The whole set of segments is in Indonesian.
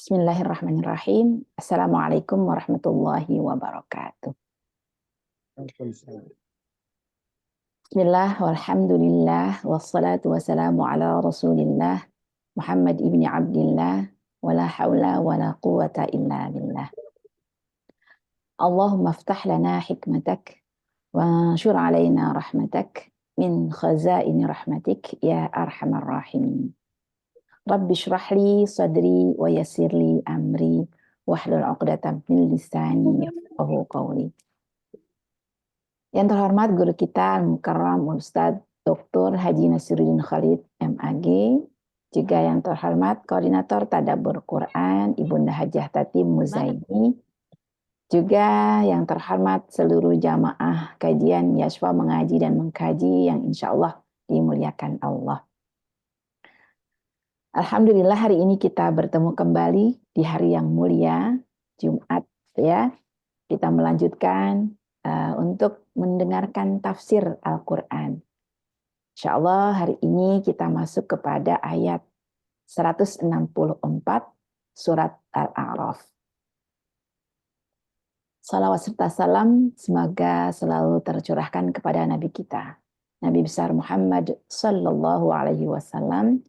Bismillahirrahmanirrahim. Assalamualaikum warahmatullahi wabarakatuh. Bismillah, walhamdulillah, wassalatu wassalamu ala rasulillah, Muhammad ibni Abdillah, wala hawla wala quwata illa billah. Allahumma aftah lana hikmatak, wa anshur alayna rahmatak, min khazaini rahmatik, ya arhamar rahimin. Rabbi shrah li sadri wa yassir li amri wahlul 'uqdatam min lisani yafqahu qawli. Yang terhormat guru kita Al-Mukarram Ustadz Dr. Haji Nasiruddin Khalid MAG, juga yang terhormat Koordinator Tadabbur Quran Ibunda Hajah Tatim Muzaini, juga yang terhormat seluruh jamaah kajian Yashfa mengaji dan mengkaji yang insya Allah dimuliakan Allah. Alhamdulillah hari ini kita bertemu kembali di hari yang mulia, Jumat ya. Kita melanjutkan untuk mendengarkan tafsir Al-Quran. Insya Allah hari ini kita masuk kepada ayat 164 surat Al-A'raf. Salawat serta salam semoga selalu tercurahkan kepada Nabi kita, Nabi besar Muhammad Sallallahu Alaihi Wasallam,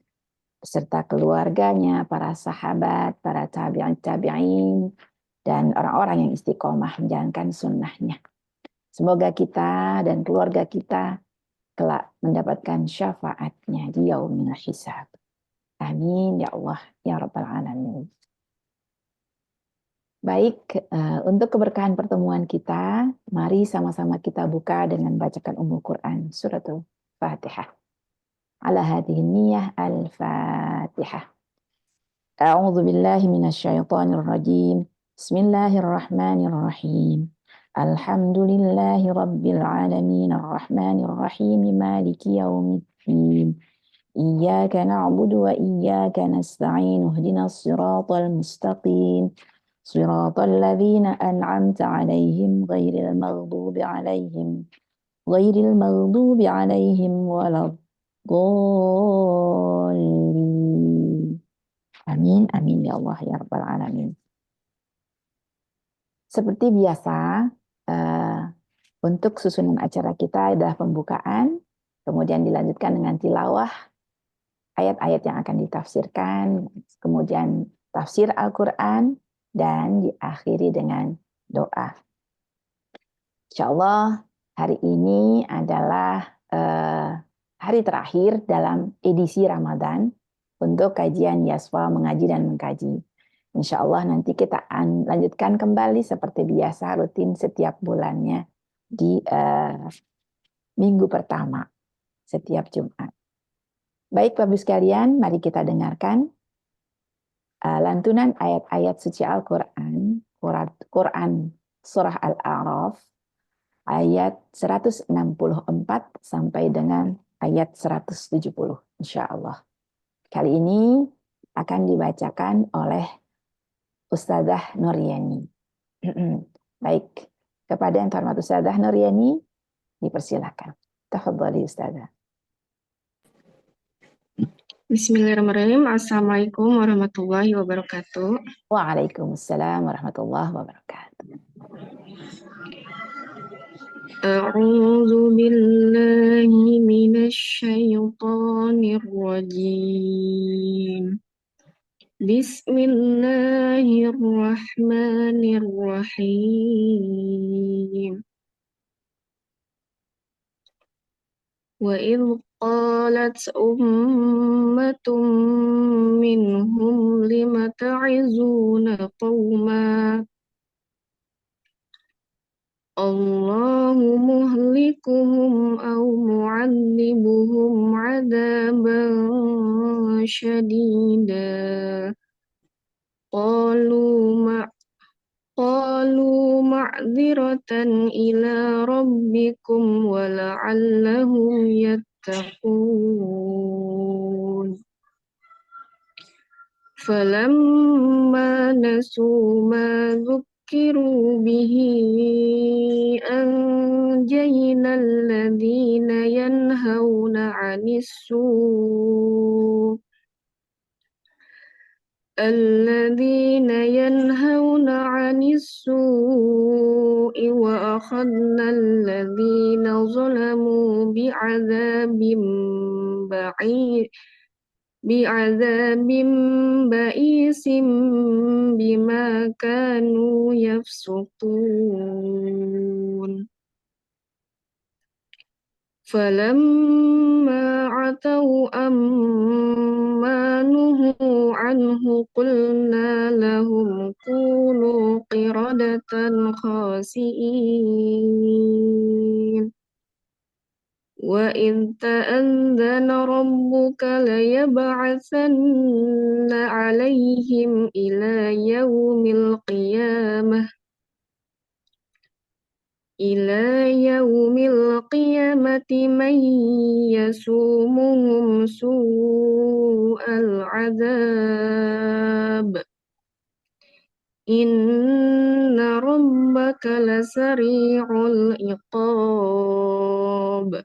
beserta keluarganya, para sahabat, para tabi'in, dan orang-orang yang istiqomah menjalankan sunnahnya. Semoga kita dan keluarga kita kelak mendapatkan syafaatnya di yaumil hisab. Amin ya Allah ya Rabbal Alamin. Baik, untuk keberkahan pertemuan kita, mari sama-sama kita buka dengan bacakan Ummul Quran suratul Fatihah. Ala hadhihi niyyah al-Fatihah. A'udzu billahi minasyaitonir rajim. Bismillahirrahmanirrahim. Alhamdulillahi rabbil alamin arrahmanir rahim maliki yaumiddin. Iyyaka na'budu wa iyyaka nasta'in. Ihdinas siratal mustaqim. Siratal ladzina an'amta 'alaihim ghairil maghdubi 'alaihim waladdallin. Amin, amin ya Allah ya Rabbal Alamin. Seperti biasa, untuk susunan acara kita adalah pembukaan, kemudian dilanjutkan dengan tilawah ayat-ayat yang akan ditafsirkan, kemudian tafsir Al-Quran, dan diakhiri dengan doa. Insya Allah hari ini adalah hari terakhir dalam edisi Ramadan untuk kajian Yashfa mengaji dan mengkaji. Insya Allah nanti kita lanjutkan kembali seperti biasa rutin setiap bulannya di minggu pertama setiap Jumat. Baik Bapak Ibu sekalian, mari kita dengarkan lantunan ayat-ayat suci Al-Quran, Quran Surah Al-A'raf, ayat 164 sampai dengan ayat 170, insya Allah. Kali ini akan dibacakan oleh Ustadzah Nuryani. Baik, kepada yang terhormat Ustadzah Nuryani, dipersilakan. Tafadhali Ustadzah. Bismillahirrahmanirrahim. Assalamualaikum warahmatullahi wabarakatuh. Waalaikumsalam warahmatullahi wabarakatuh. A'udzu billahi minasy syaithanir rajim. Bismillahirrahmanirrahim. Wa idh qalat ummatum minhum lima ta'izuna qawma Allahu muhlikuhum aw mu'adzibuhum 'adzaban syadida. Qalu ma'dziratan ila rabbikum wa la'allahum yattaqun. Falamma nasu ma dzukkiru bihi anjayna alladhina yanhauna 'anis الذين ينهون عن السوء وأخذنا الذين ظلموا بعيد بعذاب بئيس بما كانوا يفسقون فلما عتوا عما نهوا عنه قلنا لهم كونوا قردة خاسئين وإذ تأذن ربك ليبعثن عليهم إلى يوم القيامة من يسومهم سوء العذاب إن ربك لسريع العقاب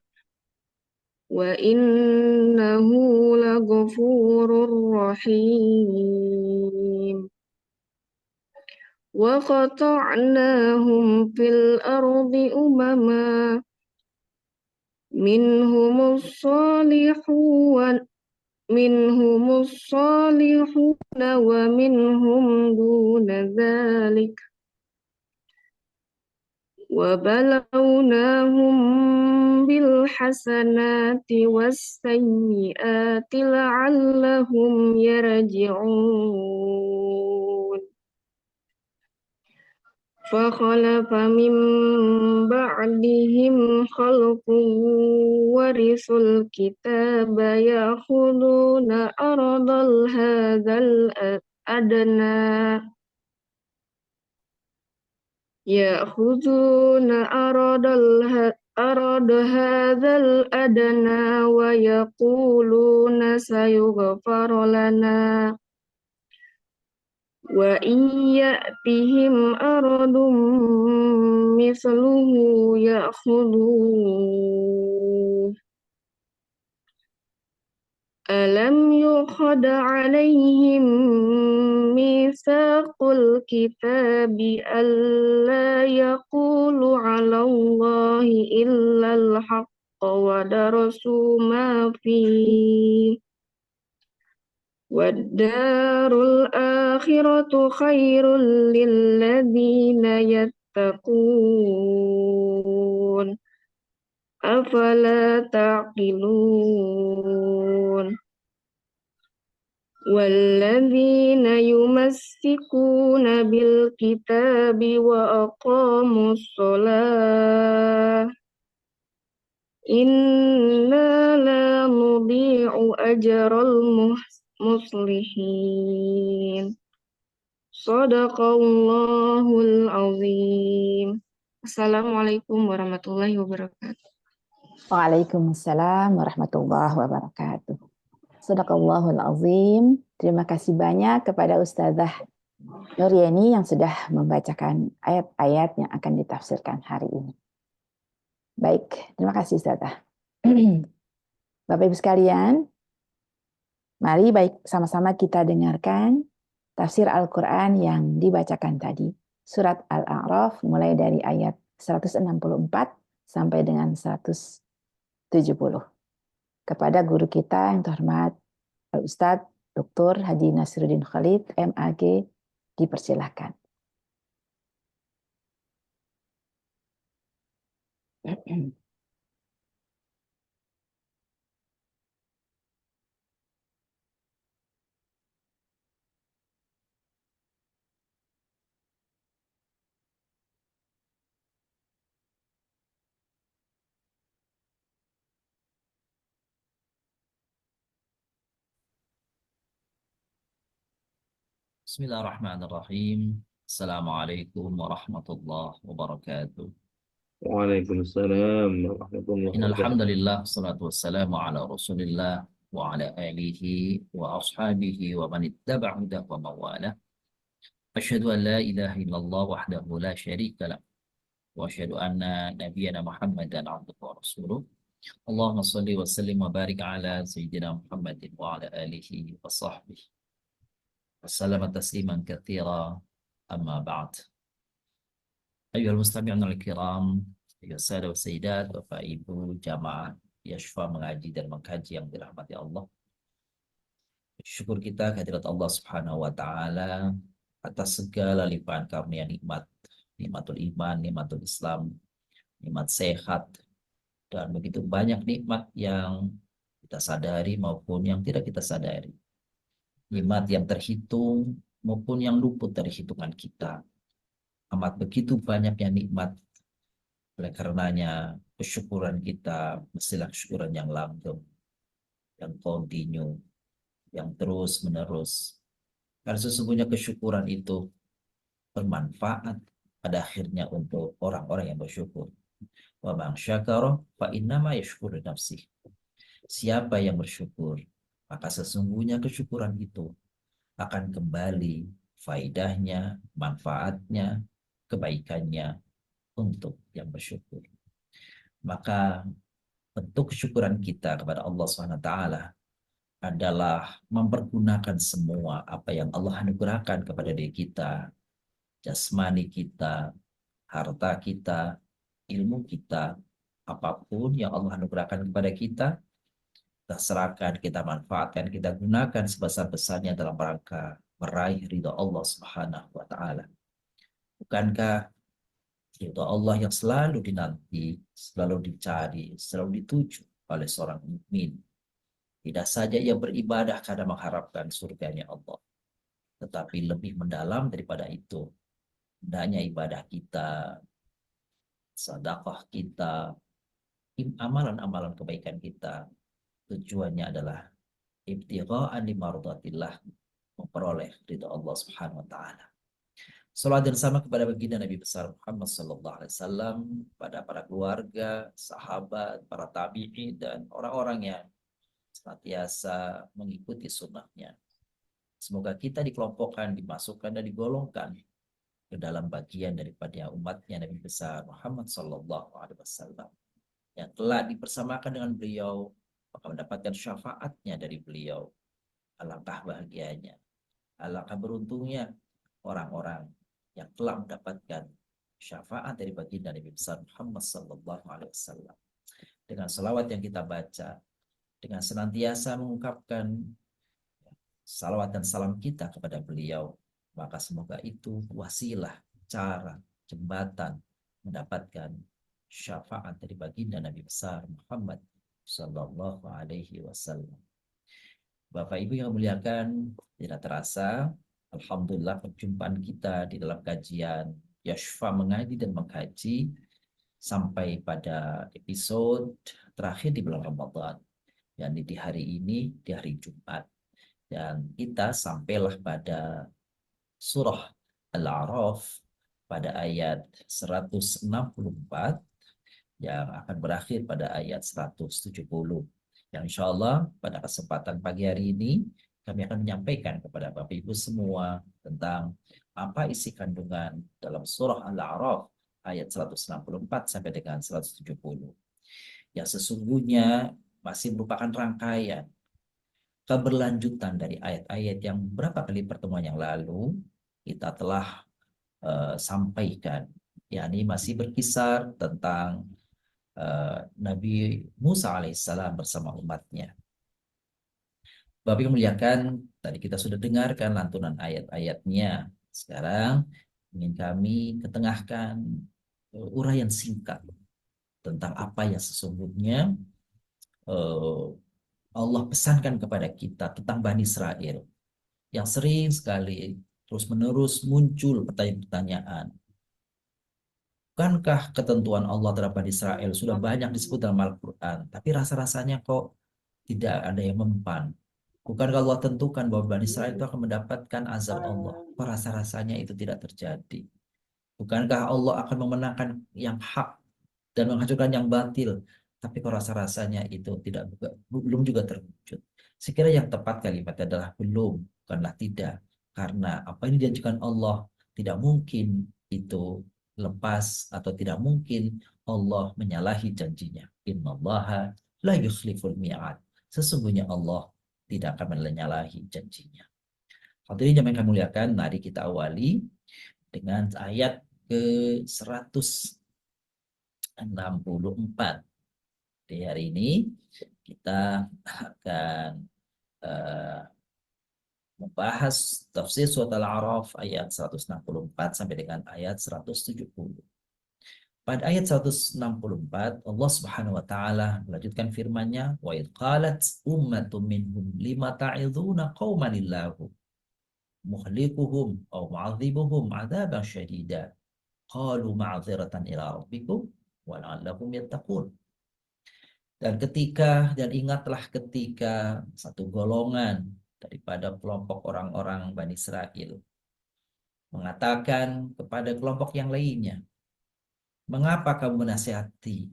وإنه لغفور رحيم وقطعناهم في الأرض أمما منهم الصالحون ومنهم دون ذلك وبلوناهم بالحسنات والسيئات لعلهم يرجعون فخلف من بعدهم خلق ورثوا الكتاب يأخذون أرض هذا الأدنى ويقولون سيغفر لنا وإن يأتهم أرض مثله يأخذوه ألم يؤخذ عليهم ميثاق الكتاب ألا يقولوا على الله إلا الحق ودرسوا ما فيه والدار الآخرة خير للذين يتقون أفلا تعقلون والذين يمسكون بالكتاب وأقاموا الصلاة إنا لا نضيع أجر المصلحين صدق الله العظيم. Assalamualaikum warahmatullahi wabarakatuh. Waalaikumsalam warahmatullahi wabarakatuh. Shadaqallahul azim. Terima kasih banyak kepada Ustazah Nuryeni yang sudah membacakan ayat-ayat yang akan ditafsirkan hari ini. Baik, terima kasih Ustazah. Bapak Ibu sekalian, mari baik sama-sama kita dengarkan tafsir Al-Quran yang dibacakan tadi. Surat Al-A'raf mulai dari ayat 164 sampai dengan 170. Kepada guru kita yang terhormat Al-Ustadz Dr. Haji Nasiruddin Khalid, MAG, dipersilahkan. Bismillahirrahmanirrahim. Assalamualaikum warahmatullahi wabarakatuh. Waalaikumsalam warahmatullahi Innal wabarakatuh. hamdalillah wassalatu wassalamu ala Rasulillah wa ala alihi wa ashabihi wa man ittaba'ahu wa mawala. Asyhadu an la ilaha illallah wahdahu la syarika lah wa asyhadu anna nabiyyana Muhammadan abduhu wa rasuluh. Allahumma shalli wa sallim wa barik ala sayyidina Muhammadin wa ala alihi wa sahbihi. وسلم تسليما كثيرا أما بعد أيها المستمعون الكرام أيها السادة والسيدات Bapak Ibu jamaah Yashfa mengaji dan mengkaji yang dirahmati Allah. Syukur kita kehadirat Allah Subhanahu wa taala atas segala limpahan karunia nikmat, nikmatul iman, nikmatul Islam, nikmat sehat, dan begitu banyak nikmat yang kita sadari maupun yang tidak kita sadari. Nikmat yang terhitung maupun yang luput dari hitungan kita. Amat begitu banyaknya nikmat. Oleh karenanya kesyukuran kita mestilah kesyukuran yang langgeng, yang continue, yang terus menerus. Karena sesungguhnya kesyukuran itu bermanfaat pada akhirnya untuk orang-orang yang bersyukur. Wa man syakara fa innama yashkuru nafsih. Siapa yang bersyukur, maka sesungguhnya kesyukuran itu akan kembali faidahnya, manfaatnya, kebaikannya untuk yang bersyukur. Maka bentuk kesyukuran kita kepada Allah SWT adalah mempergunakan semua apa yang Allah anugerahkan kepada diri kita, jasmani kita, harta kita, ilmu kita, apapun yang Allah anugerahkan kepada kita serahkan, kita manfaatkan, kita gunakan sebesar-besarnya dalam rangka meraih ridha Allah Subhanahu wa taala. Bukankah ridha Allah yang selalu dinanti, selalu dicari, selalu dituju oleh seorang mukmin? Tidak saja ia beribadah karena mengharapkan surganya Allah, tetapi lebih mendalam daripada itu. Hendaknya ibadah kita, sedekah kita, amalan-amalan kebaikan kita, tujuannya adalah ibtigha'an limardatillah, memperoleh ridha Allah Subhanahu wa taala. Salawat dan salam kepada baginda Nabi besar Muhammad sallallahu alaihi wasallam, pada para keluarga, sahabat, para tabi'in dan orang-orang yang senantiasa mengikuti sunnahnya. Semoga kita dikelompokkan, dimasukkan dan digolongkan ke dalam bagian daripada umatnya Nabi besar Muhammad sallallahu alaihi wasallam yang telah dipersamakan dengan beliau, maka mendapatkan syafaatnya dari beliau. Alangkah bahagianya, alangkah beruntungnya orang-orang yang telah mendapatkan syafaat dari baginda Nabi besar Muhammad sallallahu alaihi wasallam. Dengan salawat yang kita baca, dengan senantiasa mengungkapkan salawat dan salam kita kepada beliau, maka semoga itu wasilah, cara, jembatan mendapatkan syafaat dari baginda Nabi besar Muhammad sallallahu alaihi wasallam. Bapak Ibu yang muliakan, tidak terasa, alhamdulillah perjumpaan kita di dalam kajian Yashfa mengaji dan mengkaji sampai pada episode terakhir di bulan Ramadan, yakni di hari ini, di hari Jumat. Dan kita sampailah pada surah Al-A'raf pada ayat 164 yang akan berakhir pada ayat 170. Yang insya Allah pada kesempatan pagi hari ini kami akan menyampaikan kepada Bapak Ibu semua tentang apa isi kandungan dalam surah Al-A'raf ayat 164 sampai dengan 170. Yang sesungguhnya masih merupakan rangkaian keberlanjutan dari ayat-ayat yang beberapa kali pertemuan yang lalu kita telah sampaikan, yakni masih berkisar tentang Nabi Musa alaihissalam bersama umatnya. Bapak yang muliakan, tadi kita sudah dengarkan lantunan ayat-ayatnya. Sekarang ingin kami ketengahkan uraian singkat tentang apa yang sesungguhnya Allah pesankan kepada kita tentang Bani Israel yang sering sekali terus-menerus muncul pertanyaan-pertanyaan. Bukankah ketentuan Allah terhadap Bani Israel sudah banyak disebut dalam Al-Quran, tapi rasa-rasanya kok tidak ada yang mempan? Bukankah Allah tentukan bahwa Bani Israel itu akan mendapatkan azab Allah? Kok rasa-rasanya itu tidak terjadi? Bukankah Allah akan memenangkan yang hak dan menghancurkan yang batil? Tapi kok rasa-rasanya itu belum juga terwujud. Sekiranya yang tepat kalimatnya adalah belum, bukanlah tidak. Karena apa yang dijanjikan Allah tidak mungkin itu lepas atau tidak mungkin Allah menyalahi janjinya. Innallaha la yukhliful mi'ad. Sesungguhnya Allah tidak akan menyalahi janjinya. Hadirin yang kami muliakan, mari kita awali dengan ayat ke-164. Di hari ini kita akan membahas tafsir surat Al-A'raf ayat 164 sampai dengan ayat 170. Pada ayat 164, Allah Subhanahu wa taala melanjutkan firman-Nya, "Wa idh qalat ummatun minhum lima ta'idhuna qauman illahu muhlikuhum aw mu'adzibuhum 'adzaban syadida qalu ma'dziratan ila rabbikum wa la'allahum yattaqun." Dan ingatlah ketika satu golongan daripada kelompok orang-orang Bani Israel mengatakan kepada kelompok yang lainnya, "Mengapa kamu menasihati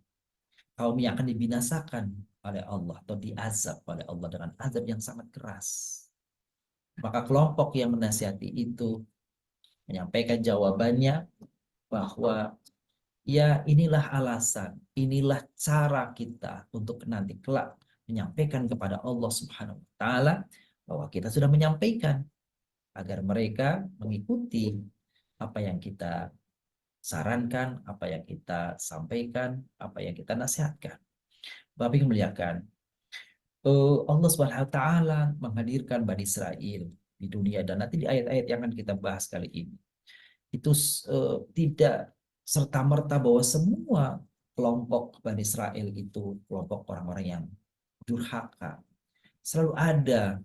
kaum yang akan dibinasakan oleh Allah atau diazab oleh Allah dengan azab yang sangat keras?" Maka kelompok yang menasihati itu menyampaikan jawabannya bahwa ya inilah alasan, inilah cara kita untuk nanti kelak menyampaikan kepada Allah Subhanahu wa taala bahwa kita sudah menyampaikan agar mereka mengikuti apa yang kita sarankan, apa yang kita sampaikan, apa yang kita nasihatkan. Bapak yang muliakan, Allah Subhanahu wa taala menghadirkan Bani Israel di dunia, dan nanti di ayat-ayat yang akan kita bahas kali ini itu tidak serta-merta bahwa semua kelompok Bani Israel itu kelompok orang-orang yang durhaka. Selalu ada.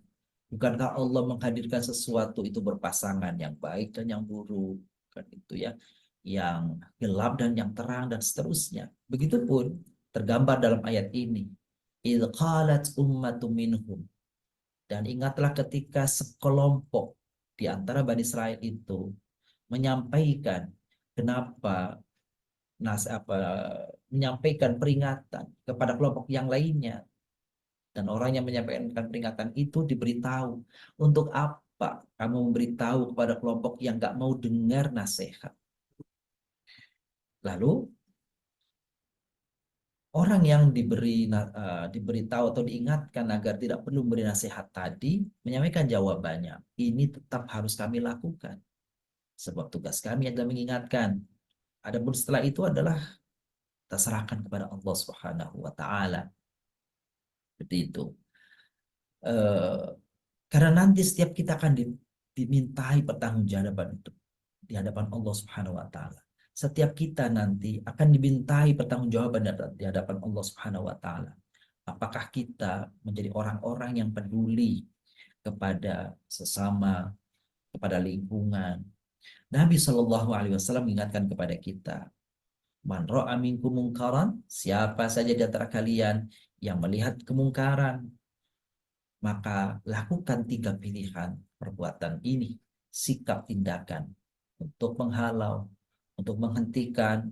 Bukankah Allah menghadirkan sesuatu itu berpasangan, yang baik dan yang buruk, kan itu ya, yang gelap dan yang terang dan seterusnya. Begitupun tergambar dalam ayat ini. Idh qalat ummatum minhum. Dan ingatlah ketika sekelompok di antara Bani Israel itu menyampaikan menyampaikan peringatan kepada kelompok yang lainnya, dan orang yang menyampaikan peringatan itu diberitahu. Untuk apa kamu memberitahu kepada kelompok yang gak mau dengar nasihat? Lalu orang yang diberitahu atau diingatkan agar tidak perlu memberi nasihat tadi menyampaikan jawabannya, ini tetap harus kami lakukan, sebab tugas kami adalah mengingatkan. Adapun setelah itu adalah kita serahkan kepada Allah Subhanahu wa taala. Seperti itu. Karena nanti setiap kita akan dimintai pertanggungjawaban itu di hadapan Allah Subhanahu wa taala. Setiap kita nanti akan dimintai pertanggungjawaban di hadapan Allah Subhanahu wa taala. Apakah kita menjadi orang-orang yang peduli kepada sesama, kepada lingkungan? Nabi Shallallahu alaihi wasallam mengingatkan kepada kita, "Man ra'a minkum mungkaran," siapa saja di antara kalian yang melihat kemungkaran, maka lakukan 3 pilihan perbuatan ini, sikap tindakan untuk menghalau, untuk menghentikan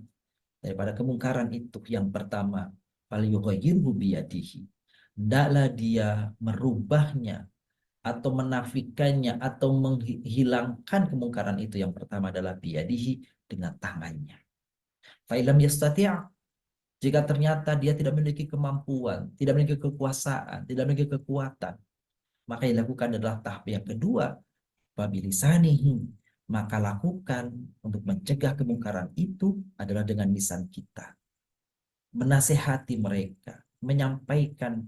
daripada kemungkaran itu. Yang pertama, falyughayyirhu biyadihi. Hendaklah dia merubahnya atau menafikannya atau menghilangkan kemungkaran itu. Yang pertama adalah biyadihi, dengan tangannya. Fa illam yastati', jika ternyata dia tidak memiliki kemampuan, tidak memiliki kekuasaan, tidak memiliki kekuatan, maka yang dilakukan adalah tahap yang kedua, babilisanihi, maka lakukan untuk mencegah kemungkaran itu adalah dengan lisan kita. Menasehati mereka, menyampaikan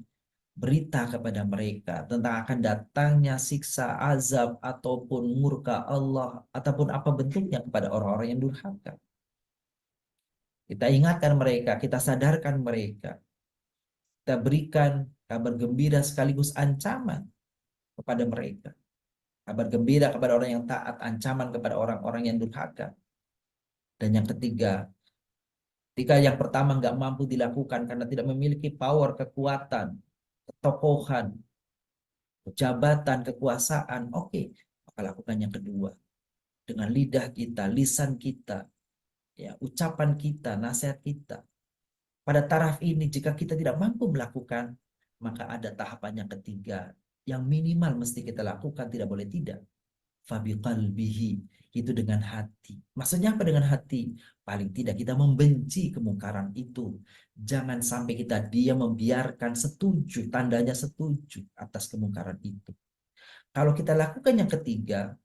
berita kepada mereka tentang akan datangnya siksa, azab, ataupun murka Allah, ataupun apa bentuknya kepada orang-orang yang durhaka. Kita ingatkan mereka, kita sadarkan mereka. Kita berikan kabar gembira sekaligus ancaman kepada mereka. Kabar gembira kepada orang yang taat, ancaman kepada orang-orang yang durhaka. Dan yang ketiga, ketika yang pertama nggak mampu dilakukan karena tidak memiliki power, kekuatan, ketokohan, jabatan, kekuasaan, oke, maka lakukan yang kedua. Dengan lidah kita, lisan kita, ya, ucapan kita, nasihat kita. Pada taraf ini, jika kita tidak mampu melakukan, maka ada tahapan yang ketiga, yang minimal mesti kita lakukan, tidak boleh tidak. Fabiqalbihi, itu dengan hati. Maksudnya apa dengan hati? Paling tidak kita membenci kemungkaran itu. Jangan sampai kita diam membiarkan, setuju, tandanya setuju atas kemungkaran itu. Kalau kita lakukan yang ketiga,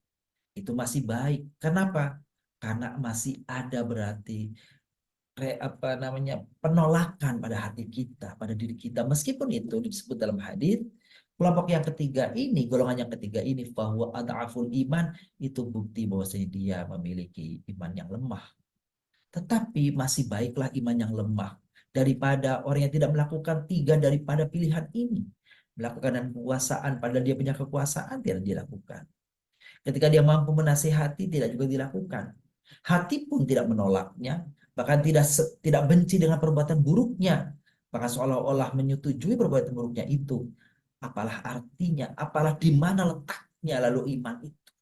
itu masih baik. Kenapa? Karena masih ada berarti penolakan pada hati kita, pada diri kita. Meskipun itu disebut dalam hadis, kelompok yang ketiga ini, golongan yang ketiga ini, bahwa ad'aful iman, itu bukti bahwasanya dia memiliki iman yang lemah. Tetapi masih baiklah iman yang lemah daripada orang yang tidak melakukan tiga daripada pilihan ini. Melakukan dan kekuasaan, padahal dia punya kekuasaan, tidak dilakukan. Ketika dia mampu menasihati, tidak juga dilakukan. Hati pun tidak menolaknya, bahkan tidak benci dengan perbuatan buruknya, bahkan seolah-olah menyetujui perbuatan buruknya itu. Apalah artinya, apalah di mana letaknya lalu iman itu?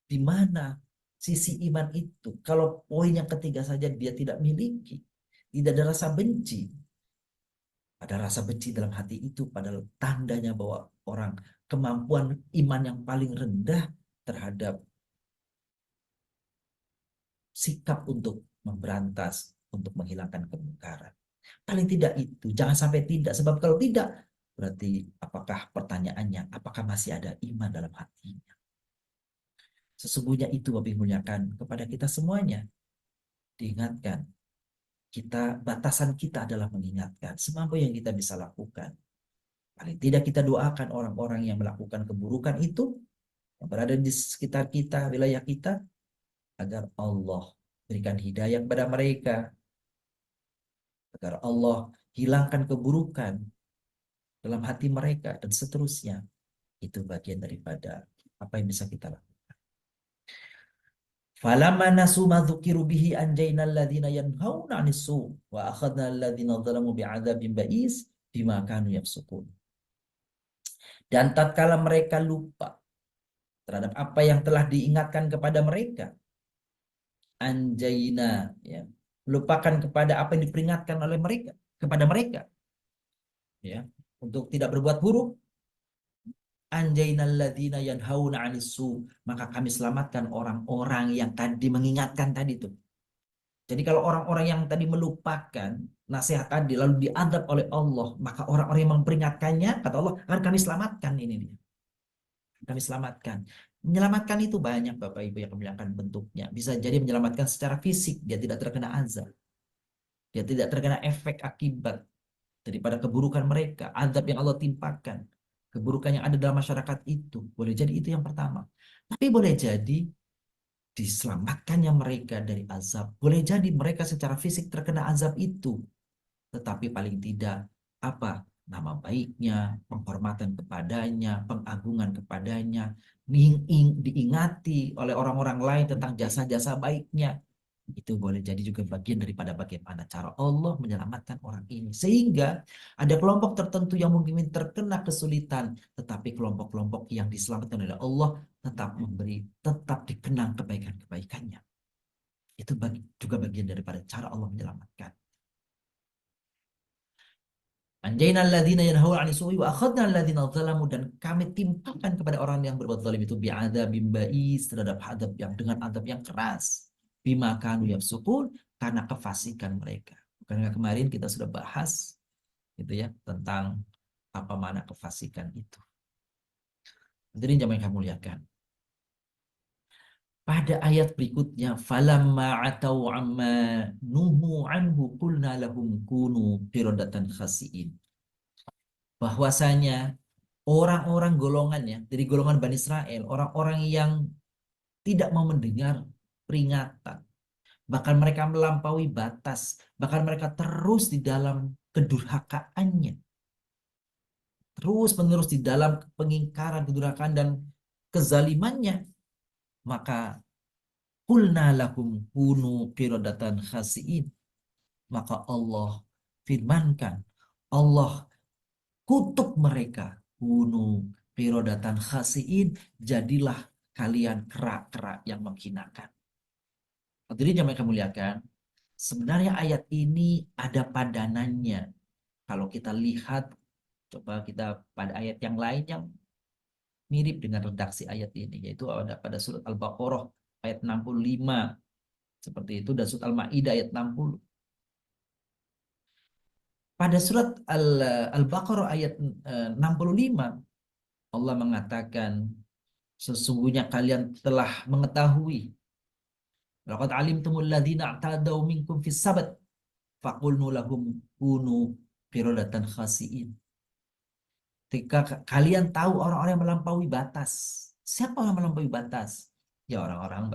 Di mana sisi iman itu? Kalau poin yang ketiga saja dia tidak miliki, tidak ada rasa benci. Ada rasa benci dalam hati itu, padahal tandanya bahwa orang kemampuan iman yang paling rendah terhadap sikap untuk memberantas, untuk menghilangkan kemungkaran. Paling tidak itu, jangan sampai tidak. Sebab kalau tidak, berarti apakah pertanyaannya, apakah masih ada iman dalam hatinya? Sesungguhnya itu Bapak muliakan kepada kita semuanya. Diingatkan, batasan kita adalah mengingatkan semampu yang kita bisa lakukan. Paling tidak kita doakan orang-orang yang melakukan keburukan itu, yang berada di sekitar kita, wilayah kita, agar Allah berikan hidayah kepada mereka, agar Allah hilangkan keburukan dalam hati mereka, dan seterusnya. Itu bagian daripada apa yang bisa kita lakukan. Falamma nasu ma dzukiru bihi anjayna alladziina yanhauna 'anis su' wa akhadna alladziina dzalamu bi'adzabin ba'is bima kanu yafsukun. Dan tatkala mereka lupa terhadap apa yang telah diingatkan kepada mereka, anjayna, ya, melupakan kepada apa yang diperingatkan oleh mereka kepada mereka, ya, untuk tidak berbuat buruk. Anjainal ladzina yanhauna 'anis su, maka kami selamatkan orang-orang yang tadi mengingatkan tadi itu. Jadi kalau orang-orang yang tadi melupakan nasihat tadi lalu diadab oleh Allah, maka orang-orang yang memperingatkannya, kata Allah, akan kami selamatkan ini dia. Kami selamatkan. Menyelamatkan itu banyak Bapak Ibu yang kemuliakan bentuknya. Bisa jadi menyelamatkan secara fisik, dia tidak terkena azab. Dia tidak terkena efek akibat daripada keburukan mereka, azab yang Allah timpakan, keburukan yang ada dalam masyarakat itu. Boleh jadi itu yang pertama. Tapi boleh jadi diselamatkannya mereka dari azab. Boleh jadi mereka secara fisik terkena azab itu. Tetapi paling tidak apa? Nama baiknya, penghormatan kepadanya, pengagungan kepadanya, diingati oleh orang-orang lain tentang jasa-jasa baiknya. Itu boleh jadi juga bagian daripada bagaimana cara Allah menyelamatkan orang ini. Sehingga ada kelompok tertentu yang mungkin terkena kesulitan, tetapi kelompok-kelompok yang diselamatkan oleh Allah tetap dikenang kebaikan-kebaikannya. Itu juga bagian daripada cara Allah menyelamatkan. Anjainal ladzina yanhauna 'anis su'i wa akhadna alladzina zalamu, dan kami timpakan kepada orang yang berbuat zalim itu bi'adzabim ba'is, terhadap adab yang dengan adab yang keras. Bima kanu yafsukun, karena kefasikan mereka. Karena kemarin kita sudah bahas gitu ya tentang apa makna kefasikan itu. Hadirin jamaah yang kami muliakan. Pada ayat berikutnya, falamma atau amma nuhu anhu qulna lahum kunu qiradatan khasi'in. Bahwasanya orang-orang golongannya dari golongan Bani Israel, orang-orang yang tidak mau mendengar peringatan, bahkan mereka melampaui batas, bahkan mereka terus di dalam kedurhakaannya, terus menerus di dalam pengingkaran, kedurhakaan dan kezalimannya, maka qulna lahum kunu qiradatan khasi'in, maka Allah firmankan, Allah kutuk mereka, kunu qiradatan khasi'in, jadilah kalian kerak-kerak yang menghinakan. Hadirin yang mereka muliakan, sebenarnya ayat ini ada padanannya. Kalau kita lihat, coba kita pada ayat yang lain yang mirip dengan redaksi ayat ini, yaitu ada pada surat Al-Baqarah ayat 65, seperti itu, dan surat Al-Maidah ayat 60. Pada surat Al-Baqarah ayat 65, Allah mengatakan, Sesungguhnya kalian telah mengetahui. Laqad alimtumul ladzina i'tadaw minkum fis sabat faqulnu lahum kunu qiradatan khasi'in. Ketika kalian tahu orang-orang yang melampaui batas. Siapa yang melampaui batas? Ya orang-orang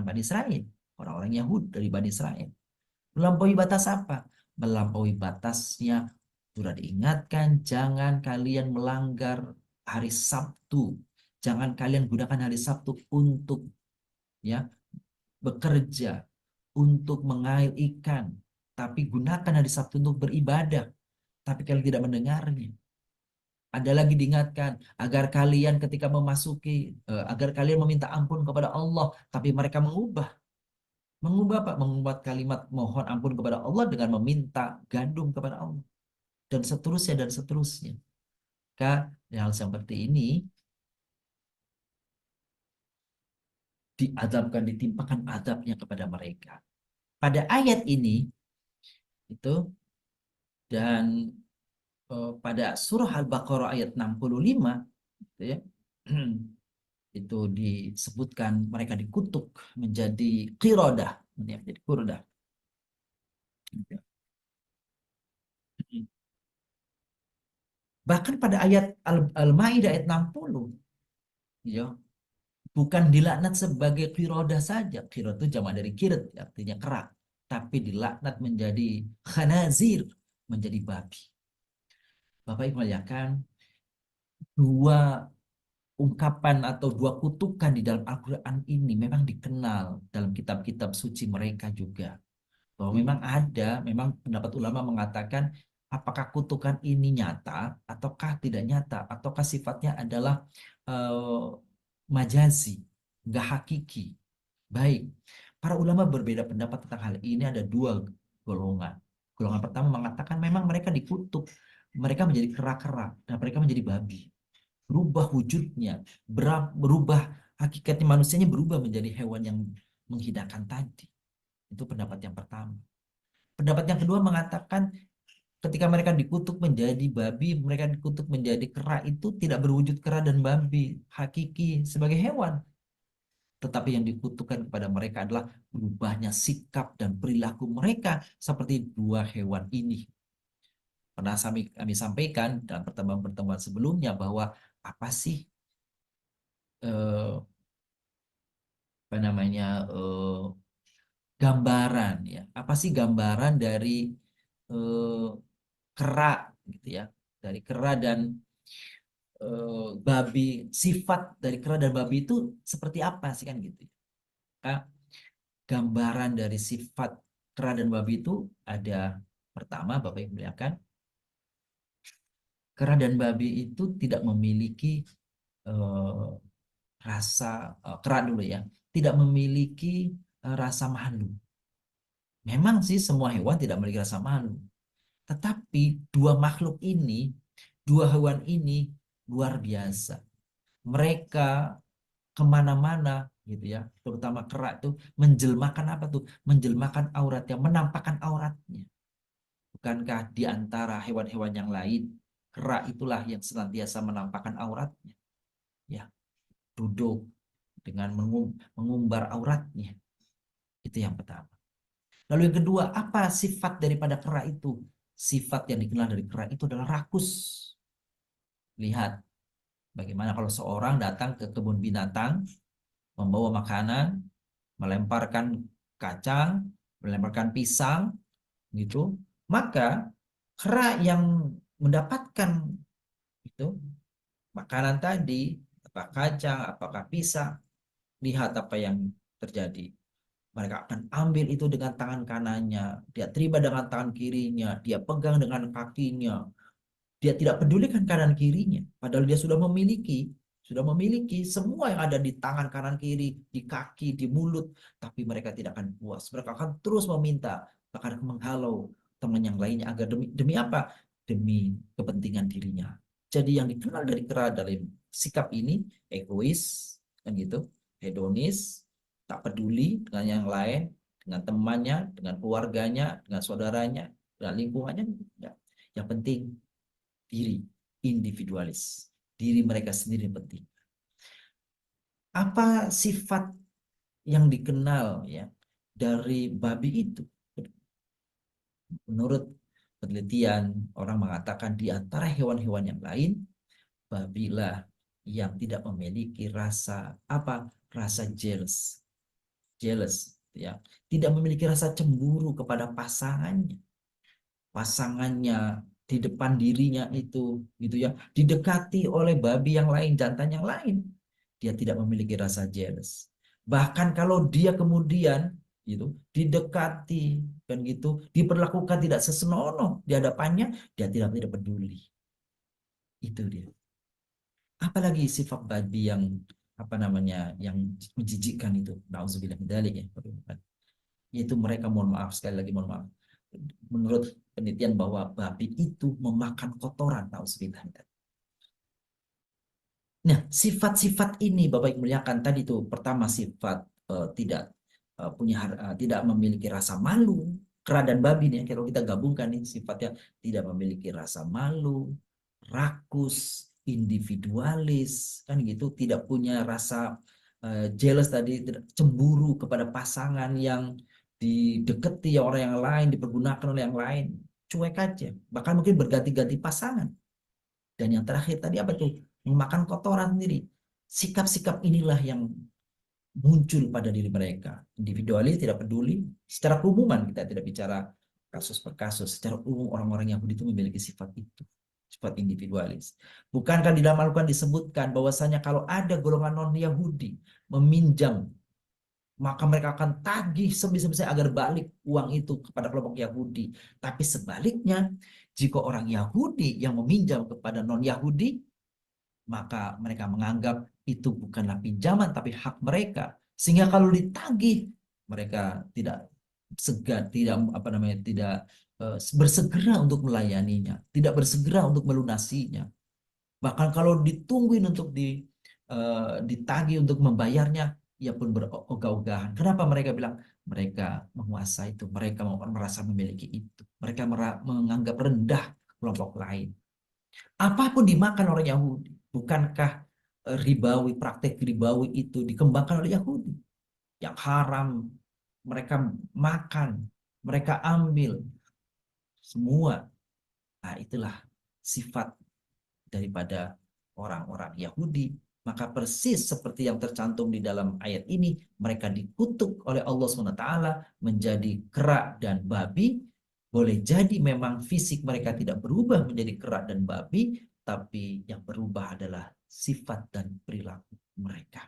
Bani Israel, orang-orang Yahud dari Bani Israel. Melampaui batas apa? Melampaui batasnya sudah diingatkan, jangan kalian melanggar hari Sabtu. Jangan kalian gunakan hari Sabtu untuk ya bekerja, untuk mengail ikan, tapi gunakan hari Sabtu untuk beribadah. Tapi kalian tidak mendengarnya. Ada lagi diingatkan agar kalian ketika agar kalian meminta ampun kepada Allah, tapi mereka mengubah. Mengubah apa? Mengubah kalimat mohon ampun kepada Allah dengan meminta gandum kepada Allah. Dan seterusnya dan seterusnya. Maka hal seperti ini diadabkan, ditimpakan adabnya kepada mereka. Pada ayat ini itu dan pada surah Al-Baqarah ayat 65 gitu ya. Itu disebutkan mereka dikutuk menjadi qirodah, menjadi kurdah. Bahkan pada ayat Al-Maidah ayat 60 ya, bukan dilaknat sebagai qirodah saja. Qirodah itu jamak dari kirat, artinya kera, tapi dilaknat menjadi khanazir, menjadi babi. Bapak Ibu muliakan, dua ungkapan atau dua kutukan di dalam Al-Quran ini memang dikenal dalam kitab-kitab suci mereka juga. Bahwa memang ada, memang pendapat ulama mengatakan apakah kutukan ini nyata ataukah tidak nyata, ataukah sifatnya adalah majazi, nggak hakiki. Baik, para ulama berbeda pendapat tentang hal ini. Ada dua golongan. Golongan pertama mengatakan memang mereka dikutuk, mereka menjadi kera-kera dan mereka menjadi babi. Berubah wujudnya, berubah hakikatnya, manusianya berubah menjadi hewan yang menghinakan tadi. Itu pendapat yang pertama. Pendapat yang kedua mengatakan ketika mereka dikutuk menjadi babi, mereka dikutuk menjadi kera, itu tidak berwujud kera dan babi hakiki sebagai hewan. Tetapi yang dikutukkan kepada mereka adalah berubahnya sikap dan perilaku mereka seperti dua hewan ini. Pernah kami sampaikan dalam pertemuan-pertemuan sebelumnya bahwa apa sih apa namanya gambaran ya? Apa sih gambaran dari kera gitu ya? Dari kera dan babi, sifat dari kera dan babi itu seperti apa sih kan gitu? Nah, gambaran dari sifat kera dan babi itu ada pertama, Bapak Ibu muliakan, kera dan babi itu tidak memiliki rasa kera dulu ya, tidak memiliki rasa malu. Memang sih semua hewan tidak memiliki rasa malu, tetapi dua makhluk ini, dua hewan ini luar biasa. Mereka kemana-mana gitu ya, terutama kera itu menjelmakan apa tuh? Menjelmakan auratnya, menampakkan auratnya. Bukankah di antara hewan-hewan yang lain, kera itulah yang senantiasa menampakkan auratnya? Ya, duduk dengan mengumbar auratnya. Itu yang pertama. Lalu yang kedua, apa sifat daripada kera itu? Sifat yang dikenal dari kera itu adalah rakus. Lihat, bagaimana kalau seorang datang ke kebun binatang, membawa makanan, melemparkan kacang, melemparkan pisang, gitu, maka kera yang mendapatkan itu makanan tadi, apakah kacang, apakah pisang, lihat apa yang terjadi. Mereka akan ambil itu dengan tangan kanannya, dia terima dengan tangan kirinya, dia pegang dengan kakinya, dia tidak pedulikan kanan kirinya, padahal dia sudah memiliki semua yang ada di tangan kanan kiri, di kaki, di mulut, tapi mereka tidak akan puas. Mereka akan terus meminta, bahkan menghalau teman yang lainnya agar demi apa? Demi kepentingan dirinya. Jadi yang dikenal dari kera dalam sikap ini egois, kan gitu, hedonis, tak peduli dengan yang lain, dengan temannya, dengan keluarganya, dengan saudaranya, dengan lingkungannya. Ya. Yang penting diri, individualis, diri mereka sendiri penting. Apa sifat yang dikenal ya dari babi itu? Menurut penelitian, orang mengatakan di antara hewan-hewan yang lain, babilah yang tidak memiliki rasa apa? Rasa jealous. Jealous ya. Tidak memiliki rasa cemburu kepada pasangannya. Pasangannya di depan dirinya itu gitu ya, didekati oleh babi yang lain, jantan yang lain. Dia tidak memiliki rasa jealous. Bahkan kalau dia kemudian gitu didekati kan gitu, diperlakukan tidak sesenonoh di hadapannya, dia tidak peduli. Itu dia. Apalagi sifat babi yang apa namanya yang menjijikkan itu, nauzubillah min dzalik ya, yaitu mereka, mohon maaf sekali lagi, mohon maaf, menurut penelitian bahwa babi itu memakan kotoran, nauzubillah min dzalik. Nah, sifat-sifat ini Bapak Ibu muliakan tadi itu, pertama sifat tidak tidak memiliki rasa malu. Kera dan babi nih, kalau kita gabungkan nih sifatnya tidak memiliki rasa malu, rakus, individualis, kan gitu, tidak punya rasa jealous tadi, cemburu kepada pasangan yang didekati orang yang lain, dipergunakan oleh yang lain, cuek aja, bahkan mungkin berganti-ganti pasangan. Dan yang terakhir tadi apa tuh? Memakan kotoran sendiri. Sikap-sikap inilah yang muncul pada diri mereka. Individualis, tidak peduli. Secara keumuman, kita tidak bicara kasus per kasus. Secara umum orang-orang Yahudi itu memiliki sifat itu. Sifat individualis. Bukankah di dalam Al-Quran disebutkan bahwasanya kalau ada golongan non-Yahudi meminjam, maka mereka akan tagih sebisa-bisa agar balik uang itu kepada kelompok Yahudi. Tapi sebaliknya, jika orang Yahudi yang meminjam kepada non-Yahudi, maka mereka menganggap itu bukanlah pinjaman tapi hak mereka. Sehingga kalau ditagih, mereka tidak segan, tidak apa namanya, tidak bersegera untuk melayaninya, tidak bersegera untuk melunasinya. Bahkan kalau ditungguin untuk ditagih untuk membayarnya, ia pun berogah-ogahan. Kenapa mereka bilang mereka menguasai itu, mereka merasa memiliki itu, mereka menganggap rendah kelompok lain. Apapun dimakan orang Yahudi. Bukankah ribawi, praktek ribawi itu dikembangkan oleh Yahudi? Yang haram mereka makan, mereka ambil semua. Nah, itulah sifat daripada orang-orang Yahudi. Maka persis seperti yang tercantum di dalam ayat ini, mereka dikutuk oleh Allah SWT menjadi kera dan babi. Boleh jadi memang fisik mereka tidak berubah menjadi kera dan babi, tapi yang berubah adalah sifat dan perilaku mereka.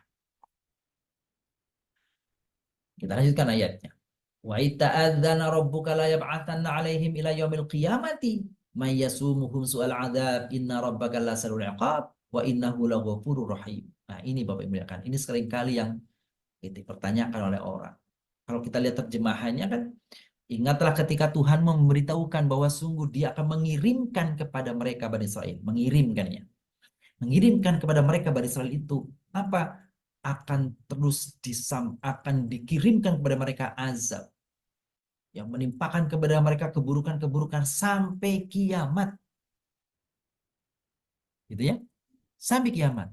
Kita lanjutkan ayatnya. Wa ita'adzana rabbuka la yab'atsanna 'alaihim ila yaumil qiyamati may yasumuhum su'al 'adzab inna rabbaka lasalul 'iqab wa innahu laghafurur rahim. Nah, ini Bapak Ibu kan, ini seringkali yang dipertanyakan oleh orang. Kalau kita lihat terjemahannya kan, ingatlah ketika Tuhan memberitahukan bahwa sungguh Dia akan mengirimkan kepada mereka Bani Israel, mengirimkannya. Mengirimkan kepada mereka Bani Israel itu apa? Akan terus akan dikirimkan kepada mereka azab yang menimpakan kepada mereka keburukan-keburukan sampai kiamat. Gitu ya. Sampai kiamat.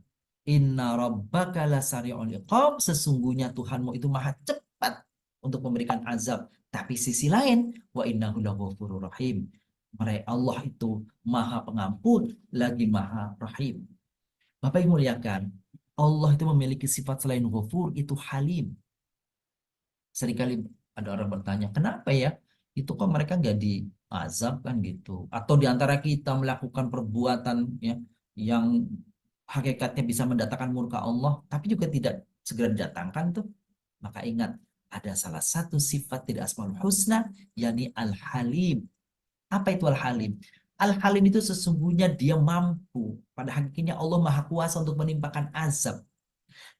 Inna rabbaka lasari'ul iqab, sesungguhnya Tuhanmu itu maha cepat untuk memberikan azab. Tapi sisi lain, wa innahu laghafurur rahim. Mereka Allah itu maha pengampun lagi maha rahim. Bapak Ibu muliakan, Allah itu memiliki sifat selain ghafur itu halim. Seringkali ada orang bertanya, kenapa ya? Itu kok mereka nggak diazab kan gitu? Atau diantara kita melakukan perbuatan ya, yang hakikatnya bisa mendatangkan murka Allah, tapi juga tidak segera didatangkan tuh. Maka ingat, ada salah satu sifat tidak Asmaul Husna, yakni Al-Halim. Apa itu Al-Halim? Al-Halim itu sesungguhnya Dia mampu. Pada hakikatnya Allah Maha Kuasa untuk menimpakan azab.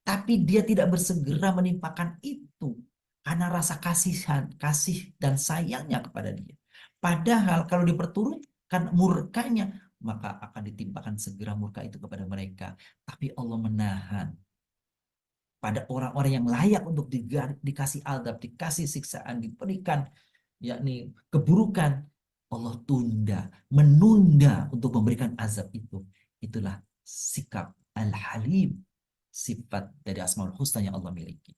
Tapi Dia tidak bersegera menimpakan itu karena rasa kasih dan sayangnya kepada Dia. Padahal kalau diperturutkan murkanya, maka akan ditimpakan segera murka itu kepada mereka. Tapi Allah menahan pada orang-orang yang layak untuk dikasih azab, dikasih siksaan, diberikan yakni keburukan. Allah tunda, menunda untuk memberikan azab itu. Itulah sikap Al-Halim. sifat dari Asmaul Husna yang Allah miliki.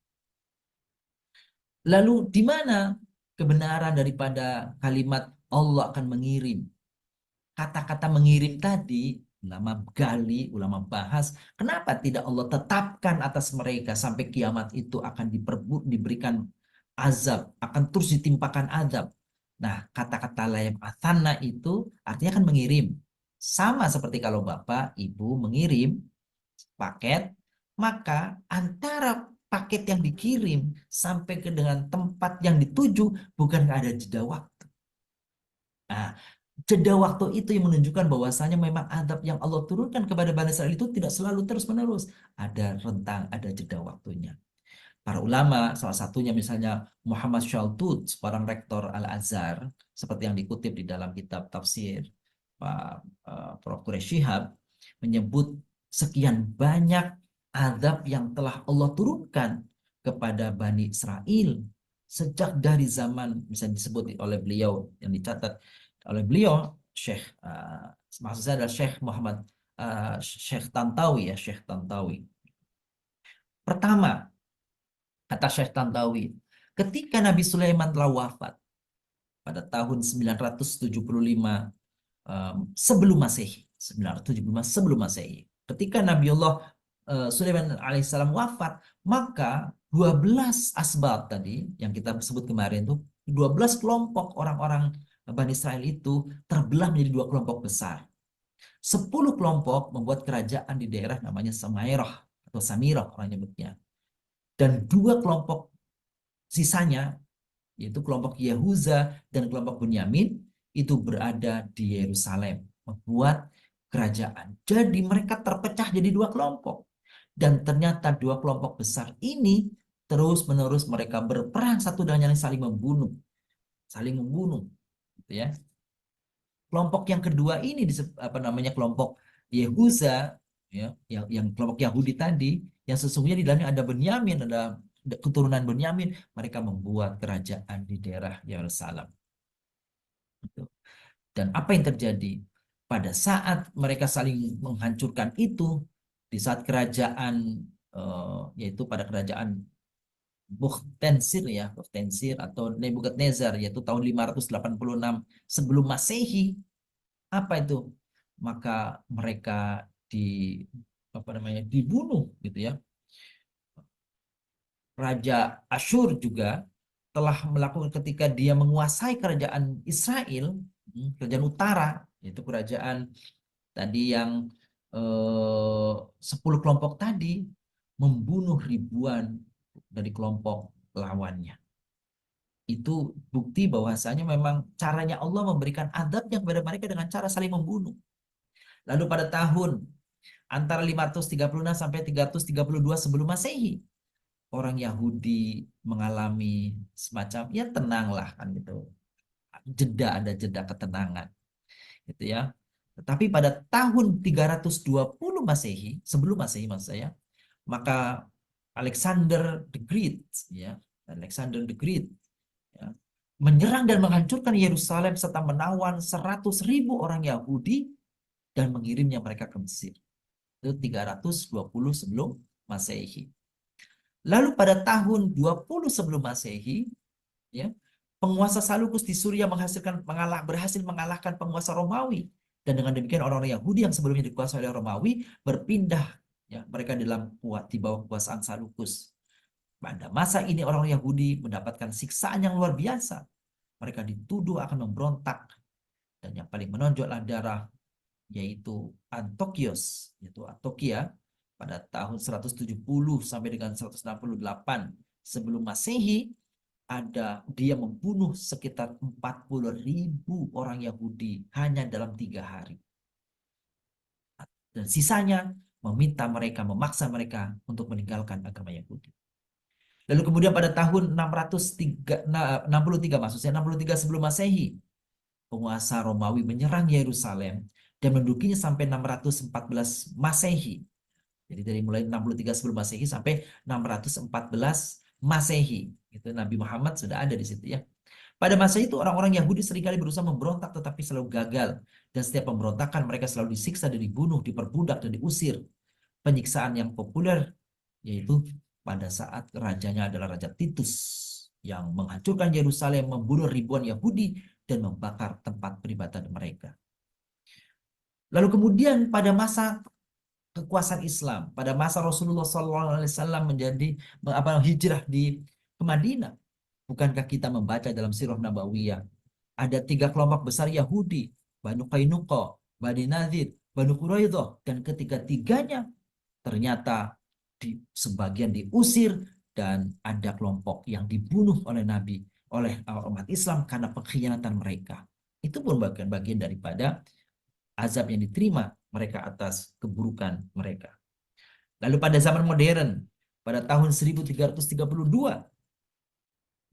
Lalu di mana kebenaran daripada kalimat Allah akan mengirim? Kata-kata mengirim tadi, ulama gali, ulama bahas, kenapa tidak Allah tetapkan atas mereka sampai kiamat itu akan diberikan azab, akan terus ditimpakan azab. Nah, kata-kata layam athana itu artinya kan mengirim. Sama seperti kalau Bapak, Ibu mengirim paket, maka antara paket yang dikirim sampai ke dengan tempat yang dituju bukan ada jeda waktu. Nah, jeda waktu itu yang menunjukkan bahwasanya memang adab yang Allah turunkan kepada Bani Israel itu tidak selalu terus-menerus. Ada rentang, ada jeda waktunya. Para ulama, salah satunya misalnya Muhammad Shaltut, seorang rektor Al-Azhar, seperti yang dikutip di dalam kitab tafsir Pak Prof. Quraish Shihab, menyebut sekian banyak azab yang telah Allah turunkan kepada Bani Israel sejak dari zaman, bisa disebut oleh beliau, yang dicatat oleh beliau, Syekh, maksud saya adalah Syekh Muhammad, Syekh Tantawi ya, Syekh Tantawi. Pertama, kata Syekh Tantawi, ketika Nabi Sulaiman telah wafat pada tahun 975 sebelum Masehi, 975 sebelum Masehi. Ketika Nabiullah Sulaiman alaihissalam wafat, maka 12 asbab tadi yang kita sebut kemarin itu, 12 kelompok orang-orang Bani Israel itu terbelah menjadi 2 kelompok besar. 10 kelompok membuat kerajaan di daerah namanya Samairah atau Samirah orang nyebutnya. Dan 2 kelompok sisanya, yaitu kelompok Yehuza dan kelompok Bunyamin, itu berada di Yerusalem, membuat kerajaan. Jadi mereka terpecah jadi 2 kelompok. Dan ternyata 2 kelompok besar ini terus-menerus mereka berperang satu dengan yang lain, saling membunuh. Saling membunuh. Gitu ya. Kelompok yang kedua ini kelompok Yehuza, ya, yang kelompok Yahudi tadi, yang sesungguhnya di dalamnya ada Benyamin, ada keturunan Benyamin, mereka membuat kerajaan di daerah Yerusalem. Dan apa yang terjadi? Pada saat mereka saling menghancurkan itu, di saat kerajaan, yaitu pada kerajaan Buktensir ya, Buktensir atau Nebukadnezar, yaitu tahun 586 sebelum Masehi, apa itu? Maka mereka dibunuh gitu ya. Raja Asyur juga telah melakukan ketika dia menguasai kerajaan Israel, kerajaan utara, yaitu kerajaan tadi yang 10 kelompok tadi, membunuh ribuan dari kelompok lawannya. Itu bukti bahwasanya memang caranya Allah memberikan adabnya kepada mereka dengan cara saling membunuh. Lalu pada tahun antara 536 sampai 332 sebelum Masehi, orang Yahudi mengalami semacam ya tenanglah kan gitu. Ada jeda ketenangan. Gitu ya. Tetapi pada tahun 320 Masehi, sebelum Masehi maksud saya, maka Alexander the Great ya, ya, menyerang dan menghancurkan Yerusalem serta menawan 100.000 orang Yahudi dan mengirimnya mereka ke Mesir. Itu 320 sebelum Masehi. Lalu pada tahun 20 sebelum Masehi, ya, penguasa Salukus di Suriah berhasil mengalahkan penguasa Romawi. Dan dengan demikian orang-orang Yahudi yang sebelumnya dikuasai oleh Romawi berpindah, ya, mereka di bawah kekuasaan Salukus. Pada masa ini orang Yahudi mendapatkan siksaan yang luar biasa. Mereka dituduh akan memberontak. Dan yang paling menonjollah darah, yaitu Antiochus, yaitu Antiochia, pada tahun 170 sampai dengan 168 sebelum Masehi, dia membunuh sekitar 40.000 orang Yahudi hanya dalam 3 hari. Dan sisanya memaksa mereka untuk meninggalkan agama Yahudi. Lalu kemudian pada tahun 63 sebelum Masehi, penguasa Romawi menyerang Yerusalem dan mendudukinya sampai 614 Masehi. Jadi dari mulai 63 sebelum Masehi sampai 614 Masehi. Itu Nabi Muhammad sudah ada di situ ya. Pada masa itu orang-orang Yahudi seringkali berusaha memberontak tetapi selalu gagal. Dan setiap pemberontakan mereka selalu disiksa dan dibunuh, diperbudak dan diusir. Penyiksaan yang populer yaitu pada saat rajanya adalah Raja Titus yang menghancurkan Yerusalem, membunuh ribuan Yahudi, dan membakar tempat peribadatan mereka. Lalu kemudian pada masa kekuasaan Islam, pada masa Rasulullah SAW menjadi hijrah ke Madinah, bukankah kita membaca dalam Sirah Nabawiyah ada 3 kelompok besar Yahudi, Banu Qainuqa, Bani Nadir, Banu Quraidah, dan ketiga-tiganya ternyata sebagian diusir dan ada kelompok yang dibunuh oleh Nabi, oleh umat Islam karena pengkhianatan mereka. Itu pun bagian daripada azab yang diterima mereka atas keburukan mereka. Lalu pada zaman modern, pada tahun 1332,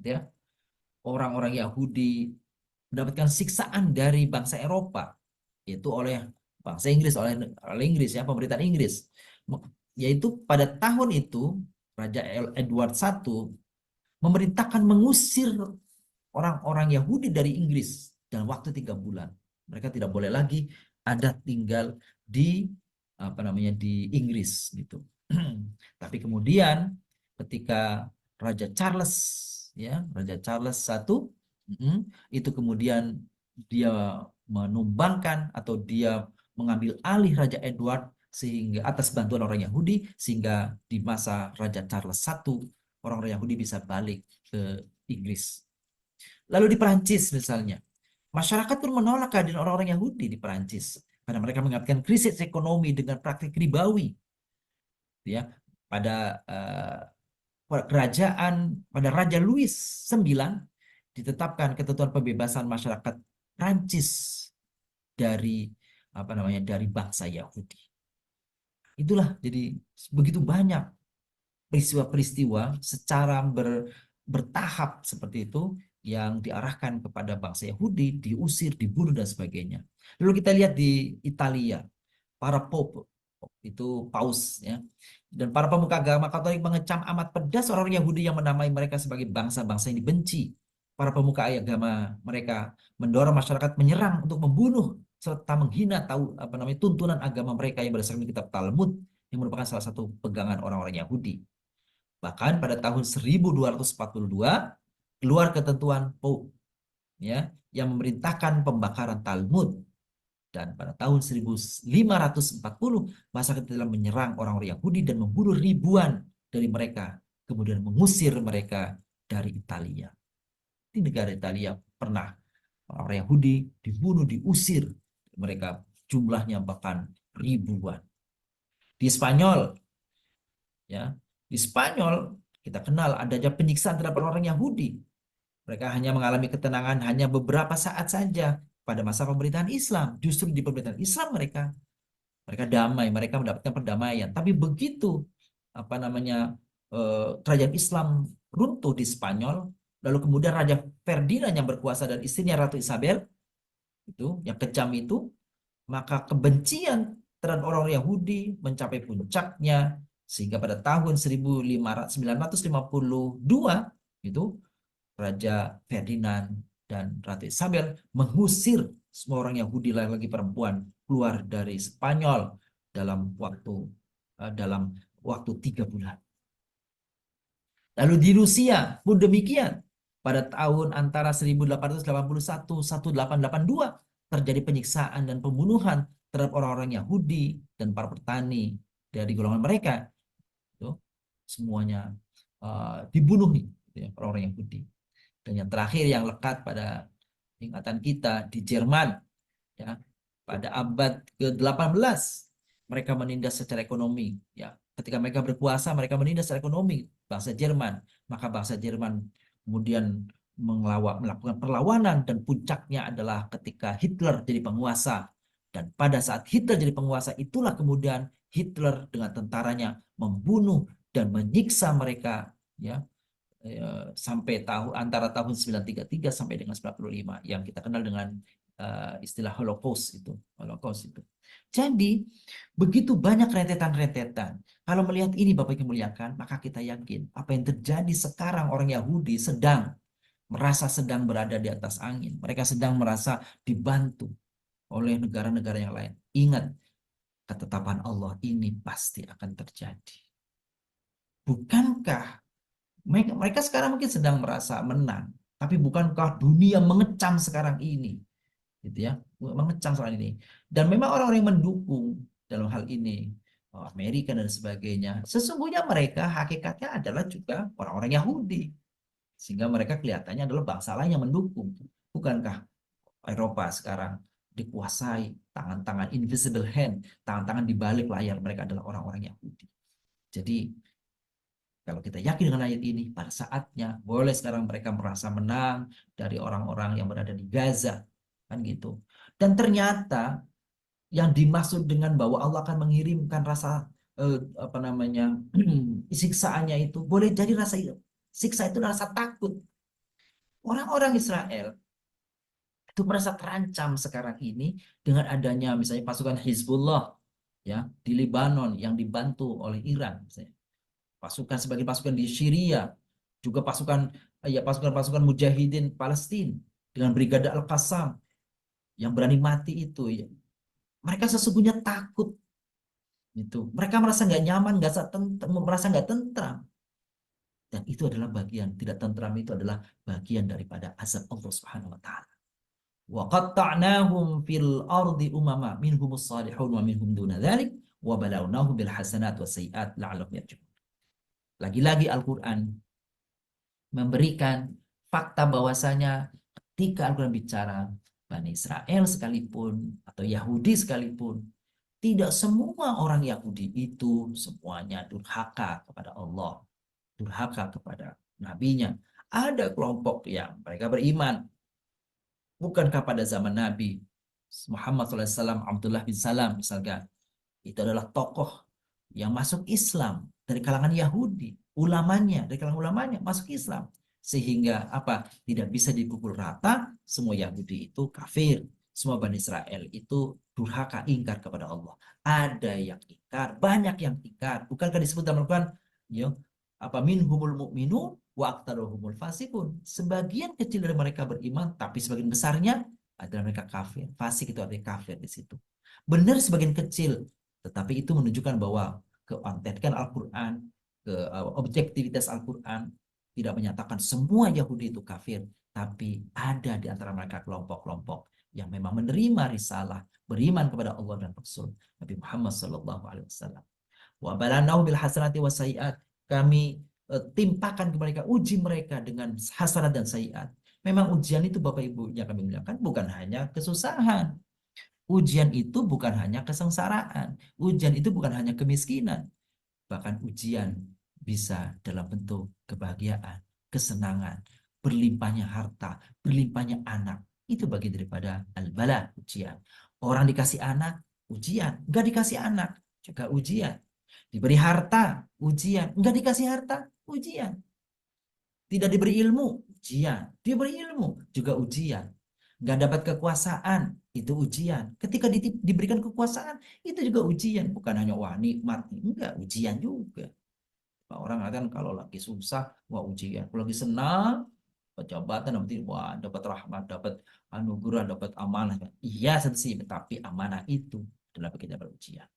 ya, orang-orang Yahudi mendapatkan siksaan dari bangsa Eropa, yaitu oleh bangsa Inggris, oleh Inggris, ya, pemerintahan Inggris. Yaitu pada tahun itu Raja Edward I memerintahkan mengusir orang-orang Yahudi dari Inggris dalam waktu 3 bulan. Mereka tidak boleh lagi ada tinggal di di Inggris gitu. Tapi kemudian ketika Raja Charles, ya, Raja Charles I itu kemudian dia menumbangkan atau dia mengambil alih Raja Edward sehingga atas bantuan orang Yahudi, sehingga di masa Raja Charles I orang-orang Yahudi bisa balik ke Inggris. Lalu di Perancis misalnya, masyarakat pun menolak kehadiran orang-orang Yahudi di Perancis karena mereka menganggap krisis ekonomi dengan praktik ribawi. Ya, pada pada Raja Louis IX ditetapkan ketentuan pembebasan masyarakat Prancis dari dari bangsa Yahudi. Itulah, jadi begitu banyak peristiwa-peristiwa secara bertahap seperti itu yang diarahkan kepada bangsa Yahudi, diusir, dibunuh, dan sebagainya. Lalu kita lihat di Italia, para pope, itu paus, ya, dan para pemuka agama Katolik mengecam amat pedas orang Yahudi yang menamai mereka sebagai bangsa-bangsa yang dibenci. Para pemuka agama mereka mendorong masyarakat menyerang untuk membunuh serta menghina tuntunan agama mereka yang berdasarkan kitab Talmud yang merupakan salah satu pegangan orang-orang Yahudi. Bahkan pada tahun 1242 keluar ketentuan Pope, ya, yang memerintahkan pembakaran Talmud, dan pada tahun 1540 masyarakat telah menyerang orang-orang Yahudi dan membunuh ribuan dari mereka, kemudian mengusir mereka dari Italia. Di negara Italia pernah orang Yahudi dibunuh, diusir, mereka jumlahnya bahkan ribuan. Di Spanyol, ya, di Spanyol kita kenal adanya penyiksaan terhadap orang Yahudi. Mereka hanya mengalami ketenangan hanya beberapa saat saja pada masa pemerintahan Islam. Justru di pemerintahan Islam mereka damai, mereka mendapatkan perdamaian. Tapi begitu kerajaan Islam runtuh di Spanyol, lalu kemudian Raja Ferdinand yang berkuasa dan istrinya Ratu Isabel itu yang kejam itu, maka kebencian terhadap orang Yahudi mencapai puncaknya sehingga pada tahun 1952 itu Raja Ferdinand dan Ratu Isabel mengusir semua orang Yahudi, laki-laki perempuan, keluar dari Spanyol dalam waktu 3 bulan. Lalu di Rusia pun demikian. Pada tahun antara 1881-1882 terjadi penyiksaan dan pembunuhan terhadap orang-orang Yahudi dan para petani dari golongan mereka. Itu semuanya dibunuh nih, ya, orang-orang Yahudi. Dan yang terakhir yang lekat pada ingatan kita di Jerman, ya, pada abad ke-18 mereka menindas secara ekonomi, ya. Ketika mereka berkuasa mereka menindas secara ekonomi bangsa Jerman, maka bangsa Jerman kemudian melakukan perlawanan dan puncaknya adalah ketika Hitler jadi penguasa. Dan pada saat Hitler jadi penguasa itulah kemudian Hitler dengan tentaranya membunuh dan menyiksa mereka, ya, sampai antara tahun 933 sampai dengan 95 yang kita kenal dengan istilah Holocaust itu. Jadi begitu banyak rentetan-rentetan. Kalau melihat ini Bapak yang muliakan, maka kita yakin apa yang terjadi sekarang, orang Yahudi sedang berada di atas angin. Mereka sedang merasa dibantu oleh negara-negara yang lain. Ingat, ketetapan Allah ini pasti akan terjadi. Bukankah mereka sekarang mungkin sedang merasa menang, tapi bukankah dunia mengecam sekarang ini, gitu ya, mengecam sekarang ini. Dan memang orang-orang yang mendukung dalam hal ini, Amerika dan sebagainya, sesungguhnya mereka hakikatnya adalah juga orang-orang Yahudi, sehingga mereka kelihatannya adalah bangsa lain yang mendukung. Bukankah Eropa sekarang dikuasai tangan-tangan invisible hand, tangan-tangan di balik layar mereka adalah orang-orang Yahudi. Jadi kalau kita yakin dengan ayat ini, pada saatnya boleh sekarang mereka merasa menang dari orang-orang yang berada di Gaza, kan gitu. Dan ternyata yang dimaksud dengan bahwa Allah akan mengirimkan rasa apa namanya siksaannya itu boleh jadi rasa siksa itu rasa takut. Orang-orang Israel itu merasa terancam sekarang ini dengan adanya misalnya pasukan Hizbullah ya di Lebanon yang dibantu oleh Iran misalnya. Pasukan sebagai pasukan di Syria, juga pasukan mujahidin Palestina dengan Brigade Al-Qassam yang berani mati itu ya. Mereka sesungguhnya takut itu. Mereka merasa nggak nyaman, merasa nggak tentram. Dan itu adalah bagian, tidak tentram itu adalah bagian daripada azab Allah Subhanahu wa taala. Wa qatta'nahum fil ardi umama minhumus salihun wa minhum duna dzalik wa balawnahum bil hasanat was sayiat la'allahum yarji'un. Lagi-lagi Al-Quran memberikan fakta bahwasanya ketika Al-Quran bicara Bani Israel sekalipun atau Yahudi sekalipun, tidak semua orang Yahudi itu semuanya durhaka kepada Allah, durhaka kepada nabinya. Ada kelompok yang mereka beriman. Bukankah pada zaman Nabi Muhammad SAW, Abdullah bin Salam misalkan, itu adalah tokoh yang masuk Islam dari kalangan Yahudi, ulamanya dari kalangan ulamanya masuk Islam, sehingga apa, tidak bisa dipukul rata semua Yahudi itu kafir, semua Bani Israel itu durhaka, ingkar kepada Allah. Ada yang ingkar, banyak yang ingkar. Bukankah disebut dalam Al-Quran ya, apa minhumul mu'minun wa aktaruhumul fasikun, sebagian kecil dari mereka beriman tapi sebagian besarnya adalah mereka kafir. Fasik itu artinya kafir di situ. Benar sebagian kecil, tetapi itu menunjukkan bahwa keautentikan Al-Quran, objektivitas Al-Quran tidak menyatakan semua Yahudi itu kafir, tapi ada di antara mereka kelompok-kelompok yang memang menerima risalah, beriman kepada Allah dan Rasul Nabi Muhammad SAW. Wa balanahu bil hasanati was sayiat, kami timpakan ke mereka, uji mereka dengan hasanat dan sayiat. Memang ujian itu Bapak Ibu yang kami muliakan bukan hanya kesusahan. Ujian itu bukan hanya kesengsaraan, ujian itu bukan hanya kemiskinan, bahkan ujian bisa dalam bentuk kebahagiaan, kesenangan, berlimpahnya harta, berlimpahnya anak. Itu bagian daripada al-bala, ujian. Orang dikasih anak, ujian. Enggak dikasih anak, juga ujian. Diberi harta, ujian. Enggak dikasih harta, ujian. Tidak diberi ilmu, ujian. Diberi ilmu, juga ujian. Nggak dapat kekuasaan, itu ujian. Ketika diberikan kekuasaan, itu juga ujian. Bukan hanya wah nikmat, enggak, ujian juga. Orang kan kalau lagi susah, wah ujian. Kalau lagi senang, dapat jabatan, wah dapat rahmat, dapat anugerah, dapat amanah. Iya sih, tapi amanah itu adalah bagian dari ujian.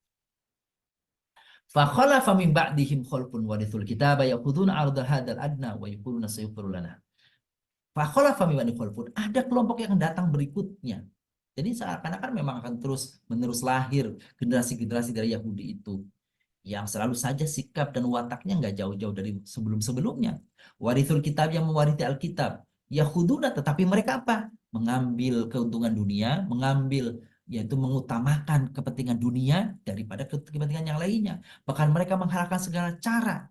فَخَلَفَ مِنْ بَعْدِهِمْ خَلْفٌ وَرِثُوا الْكِتَابَ يَأْخُذُونَ عَرْضَ هَذَا الْأَدْنَى وَيَقُولُونَ سَيُغْفَرُ لَنَا. Ada kelompok yang datang berikutnya. Jadi seakan-akan memang akan terus menerus lahir generasi-generasi dari Yahudi itu, yang selalu saja sikap dan wataknya nggak jauh-jauh dari sebelum-sebelumnya. Warithul kitab, yang mewarisi Alkitab. Yahuduna, tetapi mereka apa? Mengambil keuntungan dunia, yaitu mengutamakan kepentingan dunia daripada kepentingan yang lainnya. Bahkan mereka menghalalkan segala cara,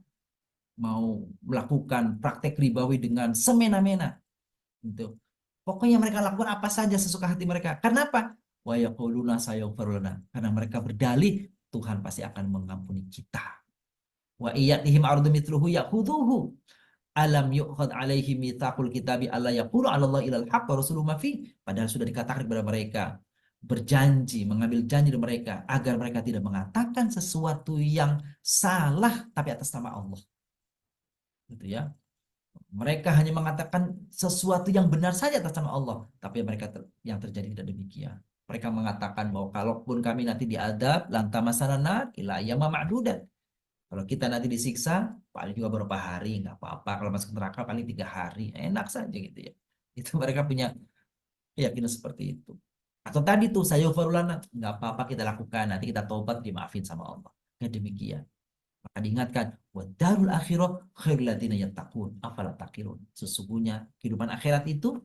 mau melakukan praktek ribawi dengan semena-mena. Gitu. Pokoknya mereka lakukan apa saja sesuka hati mereka. Kenapa? Wa yaquluna sayaghfir lana. Karena mereka berdalih Tuhan pasti akan mengampuni kita. Wa iyatihim ardu mithluhu ya'khudhuhu. Alam yu'khad alaihi mitsaqul kitabi alla yaqulu 'ala Allah ilal haqq wa rasuluhu ma fi. Padahal sudah dikatakan kepada mereka, berjanji, mengambil janji dari mereka agar mereka tidak mengatakan sesuatu yang salah tapi atas nama Allah. Gitu ya. Mereka hanya mengatakan sesuatu yang benar saja atas nama Allah, tapi yang terjadi tidak demikian. Mereka mengatakan bahwa kalaupun kami nanti diadab, lantamasana nar ila ayyama ma'dudat. Kalau kita nanti disiksa, paling juga beberapa hari, nggak apa-apa. Kalau masuk neraka paling 3 hari, enak saja gitu ya. Itu mereka punya keyakinan seperti itu. Atau tadi tuh saya farulana, nggak apa-apa kita lakukan, nanti kita tobat dimaafin sama Allah. Kayak demikian. Maka diingatkan, wa darul akhirah khairul ladzina yattaqun, afala taqilun. Sesungguhnya kehidupan akhirat itu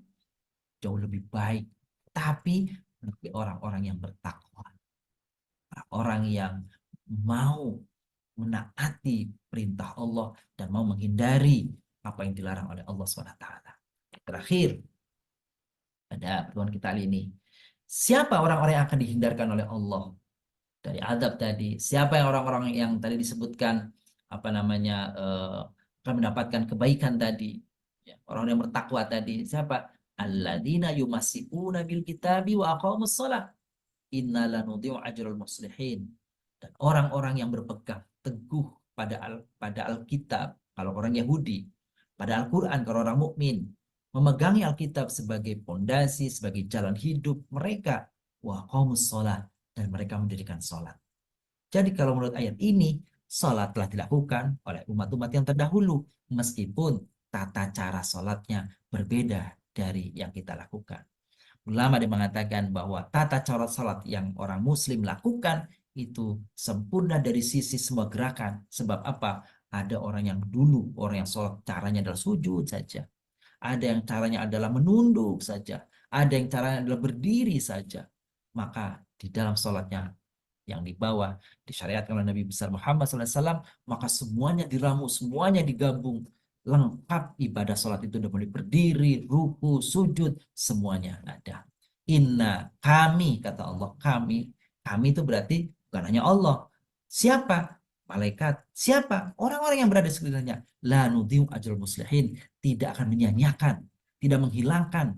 jauh lebih baik, tapi bagi orang-orang yang bertakwa, orang yang mau menaati perintah Allah dan mau menghindari apa yang dilarang oleh Allah SWT. Terakhir, pada pertemuan kita kali ini, siapa orang-orang yang akan dihindarkan oleh Allah dari adab tadi? Siapa yang orang-orang yang tadi disebutkan apa namanya akan mendapatkan kebaikan tadi? Ya, orang yang bertakwa tadi. Siapa? Alladzina yumasikuna bil kitabi wa aqamus shalah. Inna lanudhi'u ajral muslihin. Dan orang-orang yang berpegang teguh pada Alkitab, kalau orang Yahudi, pada Al-Quran, kalau orang mukmin, memegangi Alkitab sebagai pondasi, sebagai jalan hidup mereka, wa qamus shalah, dan mereka mendirikan sholat. Jadi kalau menurut ayat ini, sholat telah dilakukan oleh umat-umat yang terdahulu, meskipun tata cara sholatnya berbeda dari yang kita lakukan. Ulama yang mengatakan bahwa tata cara salat yang orang muslim lakukan itu sempurna dari sisi semua gerakan. Sebab apa? Ada orang yang dulu, orang yang sholat caranya adalah sujud saja. Ada yang caranya adalah menunduk saja. Ada yang caranya adalah berdiri saja. Maka di dalam sholatnya yang dibawa, disyariatkan oleh Nabi besar Muhammad SAW, maka semuanya diramu, semuanya digabung. Lengkap ibadah sholat itu udah mulai berdiri, ruku, sujud, semuanya ada. Inna, kami, kata Allah, kami itu berarti bukan hanya Allah. Siapa? Malaikat. Siapa? Orang-orang yang berada di sekitarnya. La nudhi'u ajral muslihin, tidak akan menyia-nyiakan, tidak menghilangkan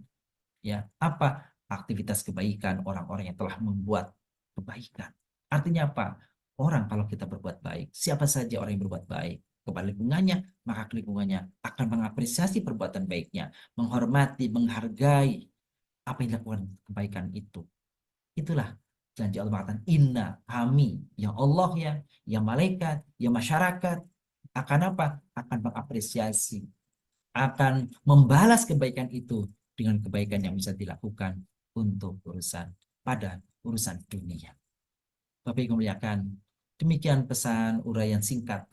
ya apa aktivitas kebaikan orang-orang yang telah membuat kebaikan. Artinya apa? Orang kalau kita berbuat baik, siapa saja orang yang berbuat baik kepada lingkungannya, maka lingkungannya akan mengapresiasi perbuatan baiknya, menghormati, menghargai apa yang dilakukan kebaikan itu. Itulah janji Allah mengatakan, inna, kami, ya Allah ya malaikat, ya masyarakat, akan apa? Akan mengapresiasi, akan membalas kebaikan itu dengan kebaikan yang bisa dilakukan untuk urusan dunia. Bapak Ibu muliakan, demikian pesan uraian singkat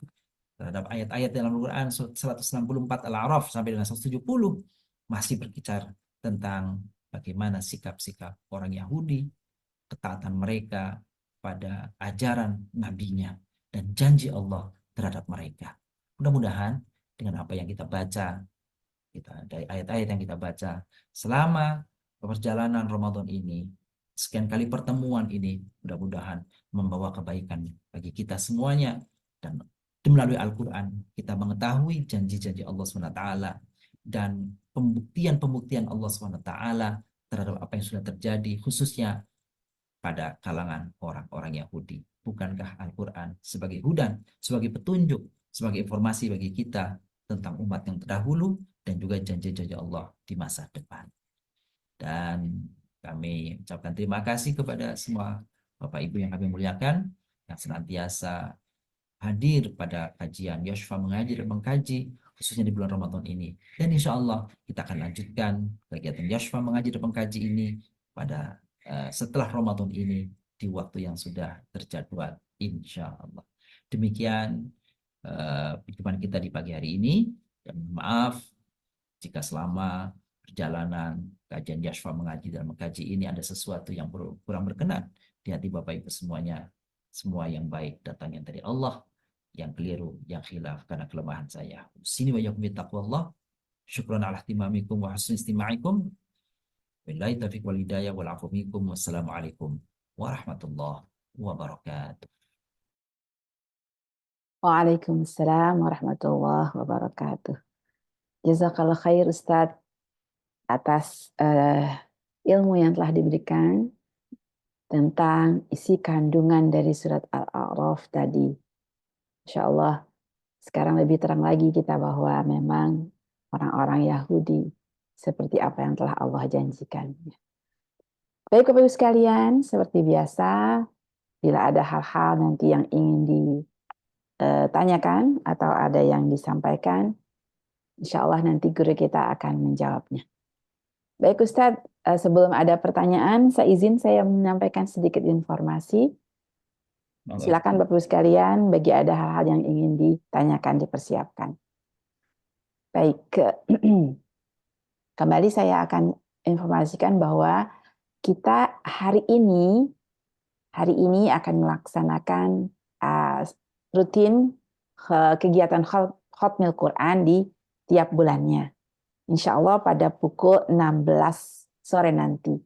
terhadap ayat-ayat dalam Al-Quran 164 Al-A'raf sampai dengan 170 masih berbicara tentang bagaimana sikap-sikap orang Yahudi, ketaatan mereka pada ajaran nabinya dan janji Allah terhadap mereka. Mudah-mudahan dengan apa yang kita baca, dari ayat-ayat yang kita baca selama perjalanan Ramadan ini, sekian kali pertemuan ini, mudah-mudahan membawa kebaikan bagi kita semuanya, dan melalui Al-Quran kita mengetahui janji-janji Allah SWT dan pembuktian-pembuktian Allah SWT terhadap apa yang sudah terjadi khususnya pada kalangan orang-orang Yahudi. Bukankah Al-Quran sebagai hudan, sebagai petunjuk, sebagai informasi bagi kita tentang umat yang terdahulu dan juga janji-janji Allah di masa depan. Dan kami ucapkan terima kasih kepada semua Bapak Ibu yang kami muliakan, yang senantiasa hadir pada kajian Yoshfa mengaji dan mengkaji, khususnya di bulan Ramadan ini. Dan insya Allah kita akan lanjutkan kegiatan Yoshfa mengaji dan mengkaji ini pada setelah Ramadan ini di waktu yang sudah terjadwal, insya Allah. Demikian perjumpaan kita di pagi hari ini. Dan maaf jika selama perjalanan kajian Yoshfa mengaji dan mengkaji ini ada sesuatu yang kurang berkenan di hati Bapak Ibu semuanya. Semua yang baik datangnya dari Allah, yang keliru, yang khilaf karena kelemahan saya. Sini wa yakum bittaqwallah. Syukran ala ihtimamikum wa husni istima'ikum. Billahi taufiq wal hidayah wal afu minkum. Wassalamualaikum warahmatullahi wabarakatuh. Waalaikumsalam warahmatullahi wabarakatuh. Jazakallah khair Ustadz atas ilmu yang telah diberikan tentang isi kandungan dari surat Al-A'raf tadi. Insya Allah sekarang lebih terang lagi kita bahwa memang orang-orang Yahudi seperti apa yang telah Allah janjikan. Baik Bapak Ibu sekalian, seperti biasa, bila ada hal-hal nanti yang ingin tanyakan atau ada yang disampaikan, insya Allah nanti guru kita akan menjawabnya. Baik Ustadz, sebelum ada pertanyaan, saya menyampaikan sedikit informasi. Silakan Bapak Ibu sekalian, bagi ada hal-hal yang ingin ditanyakan, dipersiapkan. Baik, kembali saya akan informasikan bahwa kita hari ini akan melaksanakan rutin kegiatan Khatmil Quran di tiap bulannya. Insya Allah pada pukul 16 sore nanti.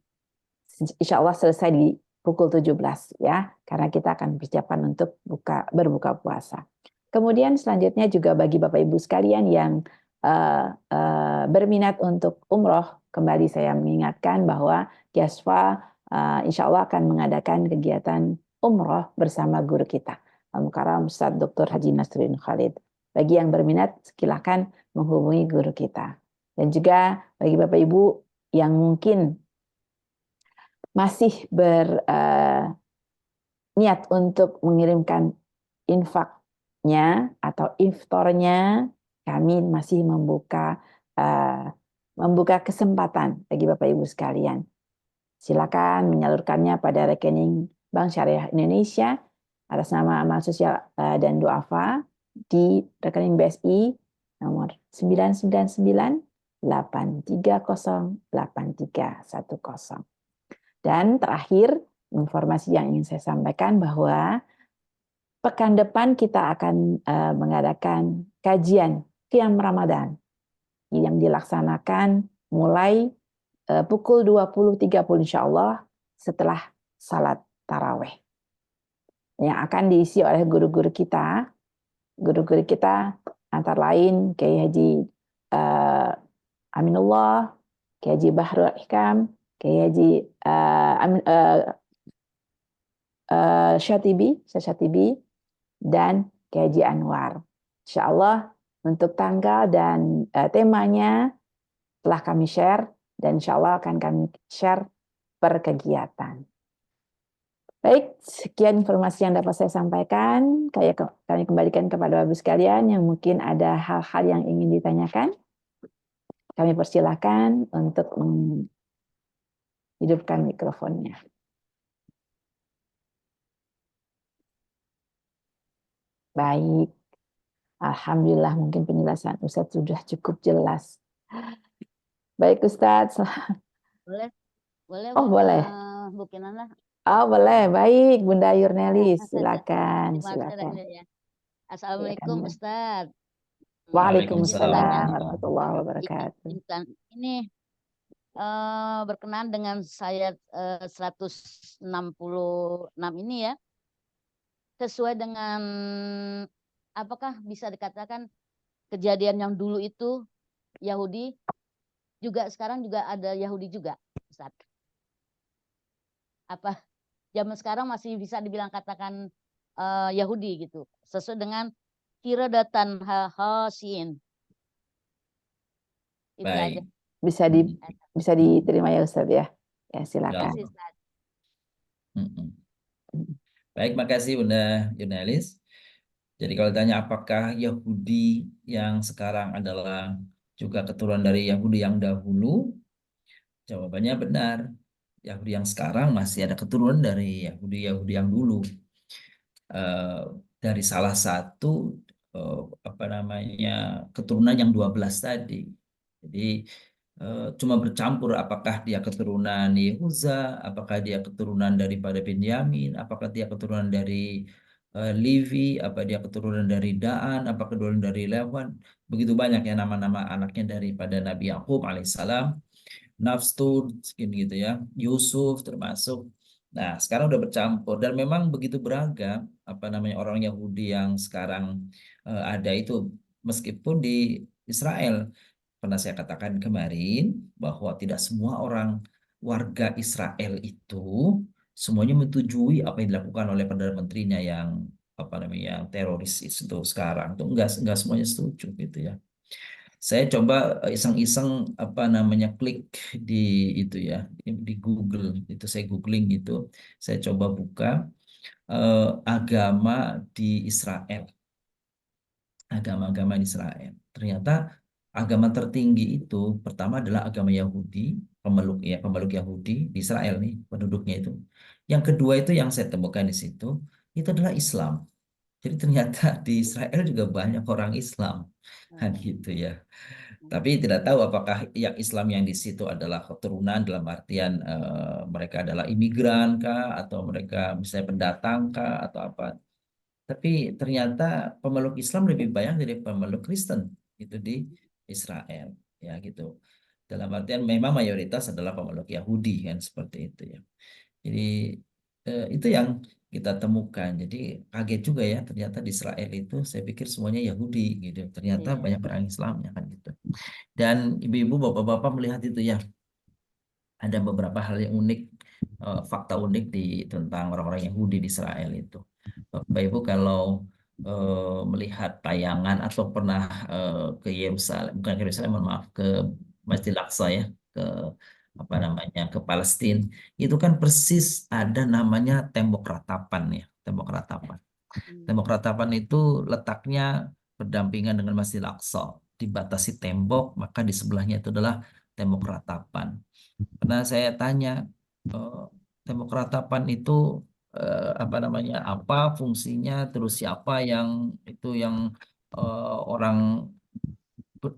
Insya Allah selesai di pukul 17 ya, karena kita akan persiapan untuk berbuka puasa. Kemudian selanjutnya juga bagi Bapak Ibu sekalian yang berminat untuk umroh, kembali saya mengingatkan bahwa Yasfa insya Allah akan mengadakan kegiatan umroh bersama guru kita, Al-Mukarram Ustadz Dr. Haji Nasruddin Khalid. Bagi yang berminat, silakan menghubungi guru kita. Dan juga bagi Bapak Ibu yang mungkin masih berniat untuk mengirimkan infaknya atau iftornya, kami masih membuka kesempatan bagi Bapak Ibu sekalian. Silakan menyalurkannya pada rekening Bank Syariah Indonesia atas nama Amal Sosial dan Duafa di rekening BSI nomor 999-830-8310. Dan terakhir, informasi yang ingin saya sampaikan bahwa pekan depan kita akan mengadakan kajian Qiyam Ramadan yang dilaksanakan mulai pukul 20.30 insya Allah setelah salat taraweh. Yang akan diisi oleh guru-guru kita. Guru-guru kita antara lain Kiai Haji Aminullah, Kiai Haji Bahrul Hikam, Kiai Haji Syatibi, dan Kiai Haji Anwar. Insya Allah untuk tanggal dan temanya telah kami share, dan insya Allah akan kami share per kegiatan. Baik, sekian informasi yang dapat saya sampaikan. Kami kembalikan kepada Bapak sekalian yang mungkin ada hal-hal yang ingin ditanyakan. Kami persilahkan untuk menghidupkan mikrofonnya. Baik, alhamdulillah mungkin penjelasan Ustadz sudah cukup jelas. Baik Ustadz. Boleh Oh boleh. Bu Kinana. Oh boleh, baik Bunda Yurnelis, silakan. Ya. Assalamualaikum Ustadz. Waalaikumsalam warahmatullahi wabarakatuh. Ini berkenaan dengan saya 166 ini ya, sesuai dengan apakah bisa dikatakan kejadian yang dulu itu Yahudi juga sekarang juga ada Yahudi juga, Ustaz? Apa zaman sekarang masih bisa dibilang katakan Yahudi gitu, sesuai dengan kiradatan hasin. Itu Baik. aja. Bisa diterima ya Ustaz ya. Ya silakan. Baik, makasih Bunda Yunalis. Jadi kalau ditanya apakah Yahudi yang sekarang adalah juga keturunan dari Yahudi yang dahulu, jawabannya benar. Yahudi yang sekarang masih ada keturunan dari Yahudi yang dulu. Dari salah satu keturunan yang 12 tadi. Jadi cuma bercampur apakah dia keturunan Yehuda, apakah dia keturunan daripada Benyamin, apakah dia keturunan dari Levi, apa dia keturunan dari Daan, apa keturunan dari Lewan. Begitu banyak ya nama-nama anaknya daripada Nabi Yakub alaihissalam. Nafstur gitu ya, Yusuf termasuk. Nah, sekarang udah bercampur dan memang begitu beragam orang Yahudi yang sekarang ada itu, meskipun di Israel pernah saya katakan kemarin bahwa tidak semua orang warga Israel itu semuanya menyetujui apa yang dilakukan oleh Perdana Menterinya yang teroris itu sekarang tuh enggak semuanya setuju gitu ya. Saya coba iseng-iseng klik di itu ya, di Google itu, saya googling gitu, saya coba buka agama di Israel. agama-agama di Israel. Ternyata agama tertinggi itu pertama adalah agama Yahudi, pemeluk Yahudi di Israel nih penduduknya itu. Yang kedua itu yang saya temukan di situ itu adalah Islam. Jadi ternyata di Israel juga banyak orang Islam kan Oh, gitu ya. Tapi tidak tahu apakah yang Islam yang di situ adalah keturunan dalam artian mereka adalah imigran kah atau mereka misalnya pendatang kah atau apa. Tapi ternyata pemeluk Islam lebih banyak dari pemeluk Kristen itu di Israel ya gitu. Dalam artian memang mayoritas adalah pemeluk Yahudi kan seperti itu ya. Jadi itu yang kita temukan. Jadi kaget juga ya ternyata di Israel itu saya pikir semuanya Yahudi gitu. Ternyata iya. banyak orang Islamnya kan gitu. Dan ibu-ibu bapak-bapak melihat itu ya ada beberapa hal yang unik, fakta unik tentang orang-orang Yahudi di Israel itu. Bapak Ibu kalau melihat tayangan atau pernah ke Yerusalem, bukan ke Yerusalem, mohon maaf, ke Masjidil Aqsa ya, ke apa namanya, ke Palestina, itu kan persis ada namanya tembok ratapan ya, tembok ratapan. Tembok ratapan itu letaknya berdampingan dengan Masjidil Aqsa, dibatasi tembok, maka di sebelahnya itu adalah tembok ratapan. Pernah saya tanya, eh, tembok ratapan itu apa namanya, apa fungsinya, terus siapa yang itu yang orang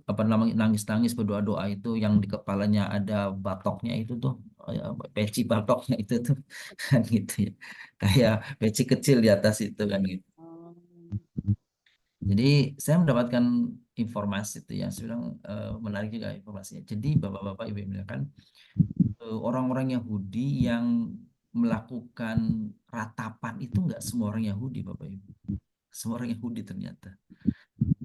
apa namanya nangis-nangis berdoa-doa itu yang di kepalanya ada batoknya itu tuh, peci batoknya itu tuh kan gitu ya. Kayak peci kecil di atas itu kan gitu. Oh, Jadi saya mendapatkan informasi itu yang saya bilang menarik juga informasinya. Jadi bapak-bapak ibu kan orang-orang Yahudi yang melakukan ratapan itu nggak semua orang Yahudi, Bapak Ibu. Semua orang Yahudi ternyata.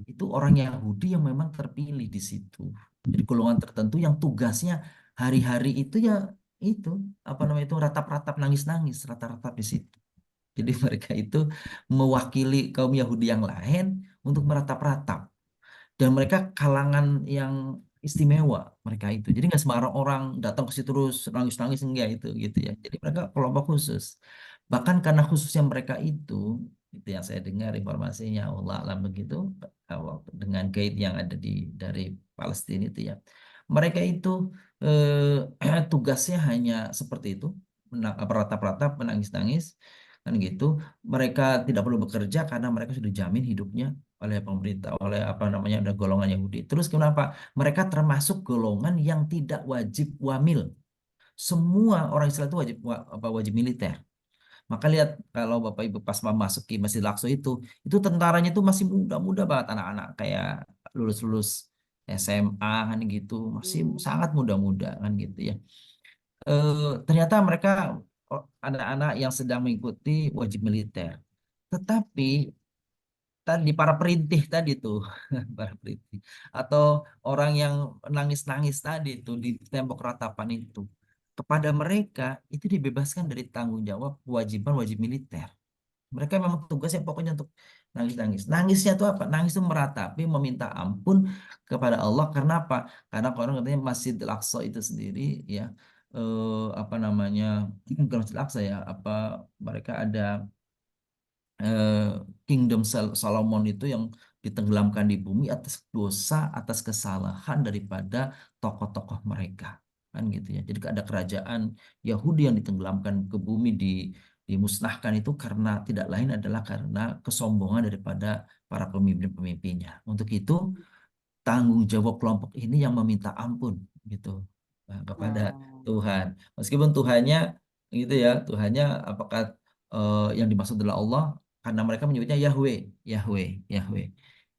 Itu orang Yahudi yang memang terpilih di situ. Jadi golongan tertentu yang tugasnya hari-hari itu ya itu apa namanya itu ratap-ratap nangis-nangis, ratap-ratap di situ. Jadi mereka itu mewakili kaum Yahudi yang lain untuk meratap-ratap dan mereka kalangan yang istimewa mereka itu jadi nggak sembarang orang datang ke situ terus nangis-nangis enggak itu gitu ya jadi mereka kelompok khusus bahkan karena khususnya mereka itu yang saya dengar informasinya Allah alam begitu dengan guide yang ada dari Palestina itu ya mereka itu tugasnya hanya seperti itu meratap-ratap menangis-nangis kan gitu mereka tidak perlu bekerja karena mereka sudah dijamin hidupnya oleh pemerintah, oleh apa namanya, ada golongan Yahudi. Terus kenapa? Mereka termasuk golongan yang tidak wajib wamil. Semua orang Israel itu wajib militer. Maka lihat kalau Bapak Ibu pas memasuki Masjid Al-Aqsa itu tentaranya itu masih muda-muda banget anak-anak kayak lulus-lulus SMA kan gitu, masih sangat muda-muda kan gitu ya. Ternyata mereka anak-anak yang sedang mengikuti wajib militer. Tetapi tadi para perintih tadi tuh para perintih atau orang yang nangis-nangis tadi tuh di tembok ratapan itu kepada mereka itu dibebaskan dari tanggung jawab kewajiban wajib militer mereka memang tugasnya pokoknya untuk nangis-nangis nangisnya tuh apa nangis itu meratapi meminta ampun kepada Allah karena apa karena orang katanya Masjidil Aqsa itu sendiri ya apa namanya bukan Masjidil Aqsa ya apa mereka ada eh, Kingdom Solomon itu yang ditenggelamkan di bumi atas dosa, atas kesalahan daripada tokoh-tokoh mereka. Kan gitu ya. Jadi ada kerajaan Yahudi yang ditenggelamkan ke bumi dimusnahkan itu karena tidak lain adalah karena kesombongan daripada para pemimpin-pemimpinnya. Untuk itu tanggung jawab kelompok ini yang meminta ampun gitu kepada oh, Tuhan. Meskipun Tuhannya gitu ya, Tuhannya apakah yang dimaksud adalah Allah karena mereka menyebutnya Yahweh, Yahweh, Yahweh.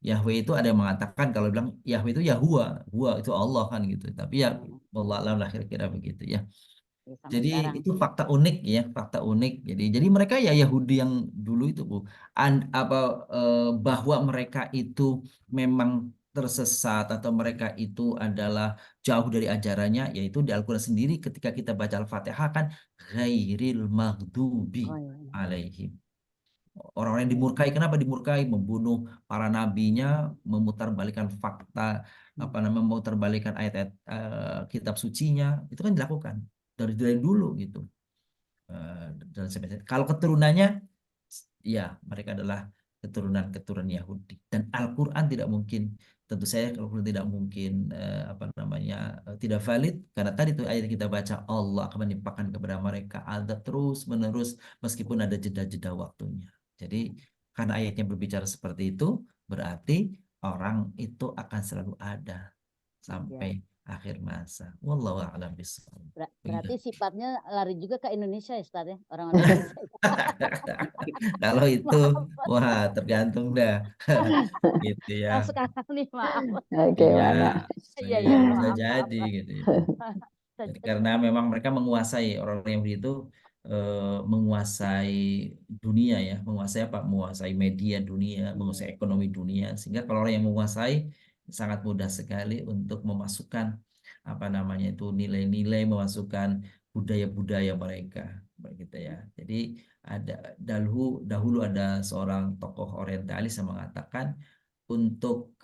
Yahweh itu ada yang mengatakan kalau bilang Yahweh itu Yahuwa, Hua itu Allah kan gitu. Tapi ya oh, Allah alam lah kira-kira begitu ya. ya, sampai Jadi sekarang. itu fakta unik ya, fakta unik. Jadi mereka ya Yahudi yang dulu itu Bu, apa bahwa mereka itu memang tersesat atau mereka itu adalah jauh dari ajarannya, yaitu di Al-Quran sendiri ketika kita baca Al-Fatihah kan ghairil maghdubi Oh iya. alaihim. Orang-orang yang Iya. dimurkai, kenapa dimurkai? Membunuh para nabinya, memutarbalikkan fakta, apa namanya, memutarbalikkan ayat-ayat kitab sucinya, itu kan dilakukan dari dulu gitu. Eh, Kalau keturunannya, ya mereka adalah keturunan Yahudi. Dan Al-Quran tidak mungkin, tentu saja Al-Quran tidak mungkin tidak valid karena tadi itu ayat kita baca Allah akan menimpakan kepada mereka azab terus menerus meskipun ada jeda-jeda waktunya. Jadi karena ayatnya berbicara seperti itu berarti orang itu akan selalu ada sampai akhir masa. Wallahu a'lam bishawab. Berarti sifatnya lari juga ke Indonesia ya Ustaz ya, orang-orang Indonesia. Kalau itu, Maaf. wah tergantung dah, gitu ya. Yang sekarang nih maaf. Oke, Iya, mana? Iya iya, bisa maaf. jadi gitu ya. Jadi karena memang mereka menguasai orang yang begitu menguasai dunia ya, menguasai apa? Menguasai media dunia, menguasai ekonomi dunia. Sehingga kalau orang yang menguasai sangat mudah sekali untuk memasukkan apa namanya itu nilai-nilai, memasukkan budaya-budaya mereka, begitu ya. Jadi dahulu ada seorang tokoh orientalis yang mengatakan untuk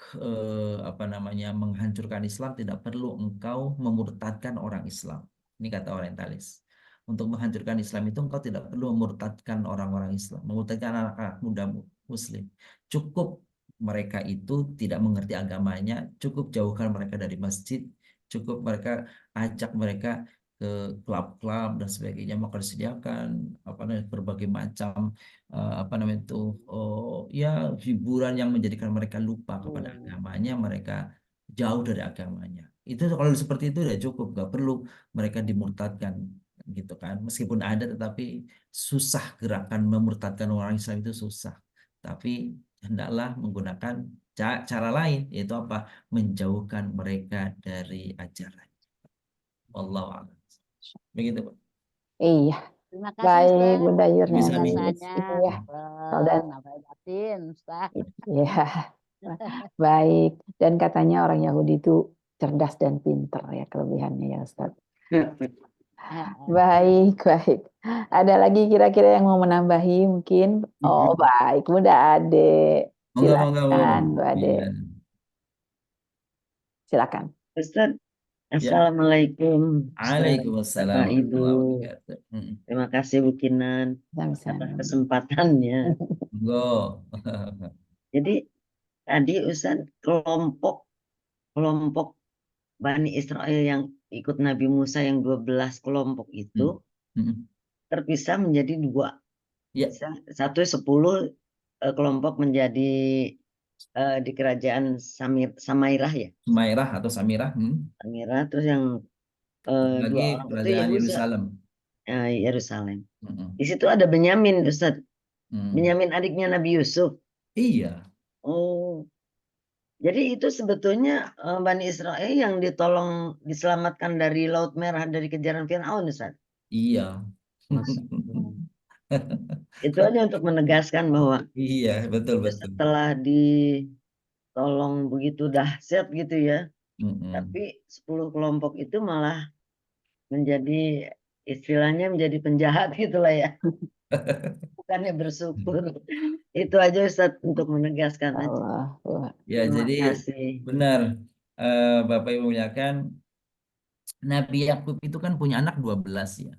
apa namanya menghancurkan Islam tidak perlu engkau memurtadkan orang Islam. Ini kata orientalis. Untuk menghancurkan Islam itu engkau tidak perlu memurtadkan orang-orang Islam, memurtadkan anak-anak muda Muslim. Cukup mereka itu tidak mengerti agamanya, cukup jauhkan mereka dari masjid, cukup mereka ajak mereka ke klub-klub dan sebagainya, maka disediakan apa namanya berbagai macam apa namanya itu ya hiburan yang menjadikan mereka lupa kepada agamanya, mereka jauh dari agamanya. Itu kalau seperti itu udah cukup, nggak perlu mereka dimurtadkan gitu kan. Meskipun ada tetapi susah gerakan memurtadkan orang Islam itu susah. Tapi hendaklah menggunakan cara lain yaitu apa? Menjauhkan mereka dari ajaran. Wallahu a'lam. Begitu, Pak. Iya, Terima kasih baik Ustaz. Bunda Yurnanis. Penjelasannya Iya, dan nambah batin Ustaz. iya, baik. Dan katanya orang Yahudi itu cerdas dan pinter ya kelebihannya ya Ustaz. Baik, baik. Ada lagi kira-kira yang mau menambahi mungkin? Oh, baik. Bunda Ade. Monggo, monggo, Bu. Silakan, Bu Ade. Iya. Silakan. Ustaz, Ya. Assalamualaikum. Ustaz, Waalaikumsalam Bapak Ibu. warahmatullahi wabarakatuh. Terima kasih Bu Kinan atas Sama-sama. kesempatannya. Monggo. Jadi tadi Ustaz kelompok Bani Israel yang ikut Nabi Musa yang 12 kelompok itu terpisah menjadi 2. Ya. Satu 10 kelompok menjadi di kerajaan Samairah ya. Sumairah atau Samirah. Samirah, terus yang Lagi 2 orang itu kerajaan Yehuda, Yerusalem. Yerusalem. Di situ ada Benyamin, Ustaz. Benyamin adiknya Nabi Yusuf. Iya. Oh, jadi itu sebetulnya Bani Israel yang diselamatkan dari Laut Merah dari kejaran Firaun, Ustaz. Iya. Itu aja untuk menegaskan bahwa Iya, betul. setelah ditolong begitu dahsyat gitu ya, tapi 10 kelompok itu malah menjadi istilahnya menjadi penjahat gitulah ya. Bukannya bersyukur. Itu aja Ustaz untuk menegaskan aja. Ya, Terima jadi kasih. benar Bapak Ibu muliakan, Nabi Yakub itu kan punya anak 12 ya.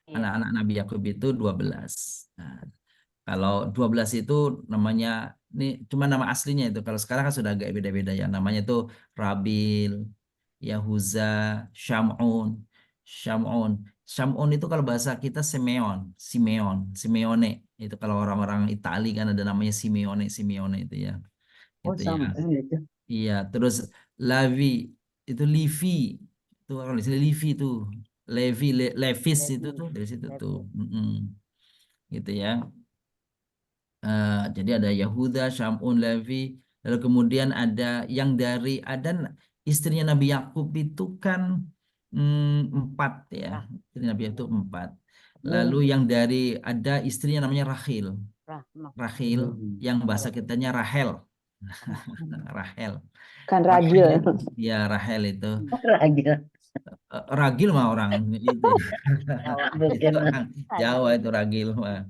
Anak-anak Nabi Yakub itu 12. Nah, kalau 12 itu namanya ini cuma nama aslinya itu. Kalau sekarang kan sudah agak beda-beda ya. Namanya itu Rabil, Yahuza, Shamun itu kalau bahasa kita Simeone. Itu kalau orang-orang Itali kan ada namanya Simeone itu ya. Oh, Gitu ya. itu. Iya, terus Levi itu itu kalau di sini Levi itu Levis itu tuh dari situ tuh. Gitu ya. Jadi ada Yahuda, Shamun, Levi, lalu kemudian ada yang dari Adan, istrinya Nabi Yakub itu kan 4 ya, istri Nabi Yakub 4. Lalu yang dari ada istrinya namanya Rahil, yang bahasa kitanya Rahel. Kan Ragil. Ya, Rahel itu. Ragil. Ragil mah orang itu. Itu orang Jawa itu Ragil mah.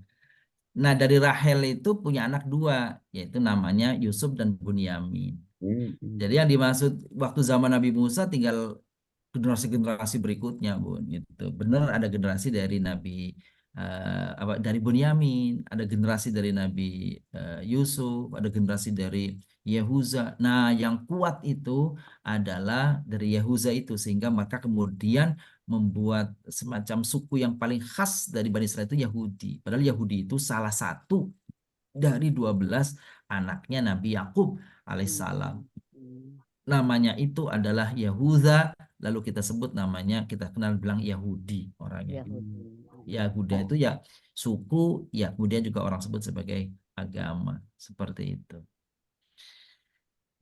Nah, dari Rahel itu punya anak 2, yaitu namanya Yusuf dan Bunyamin. Jadi yang dimaksud waktu zaman Nabi Musa tinggal generasi-generasi berikutnya, Bun. Gitu. Benar ada generasi dari Nabi dari Bunyamin, ada generasi dari Nabi Yusuf, ada generasi dari Yehuza. Nah, yang kuat itu adalah dari Yehuza itu, sehingga mereka kemudian membuat semacam suku yang paling khas dari Bani Israel itu Yahudi. Padahal Yahudi itu salah satu dari 12 anaknya Nabi Yakub alaihissalam. Namanya itu adalah Yahuza, lalu kita sebut namanya, kita kenal bilang Yahudi orangnya. Yahuda itu ya suku, ya kemudian juga orang sebut sebagai agama, seperti itu.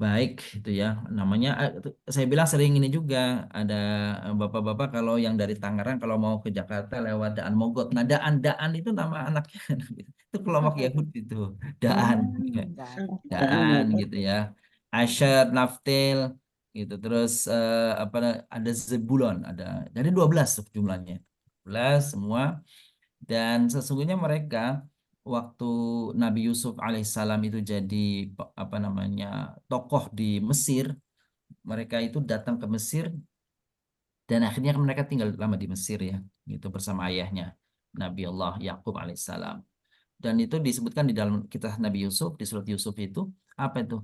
Baik, itu ya namanya. Saya bilang sering ini juga, ada bapak-bapak kalau yang dari Tangerang kalau mau ke Jakarta lewat Daan Mogot. Nah, Daan itu nama anaknya itu kelompok Yahudi itu, Daan. Daan gitu ya. Asher, Naftil gitu. Terus ada Zebulon, ada. Jadi 12 jumlahnya. 12 semua. Dan sesungguhnya mereka waktu Nabi Yusuf alaihissalam itu jadi tokoh di Mesir, mereka itu datang ke Mesir dan akhirnya mereka tinggal lama di Mesir ya, gitu bersama ayahnya Nabi Allah Yakub alaihissalam. Dan itu disebutkan di dalam kisah Nabi Yusuf, di surat Yusuf itu apa itu?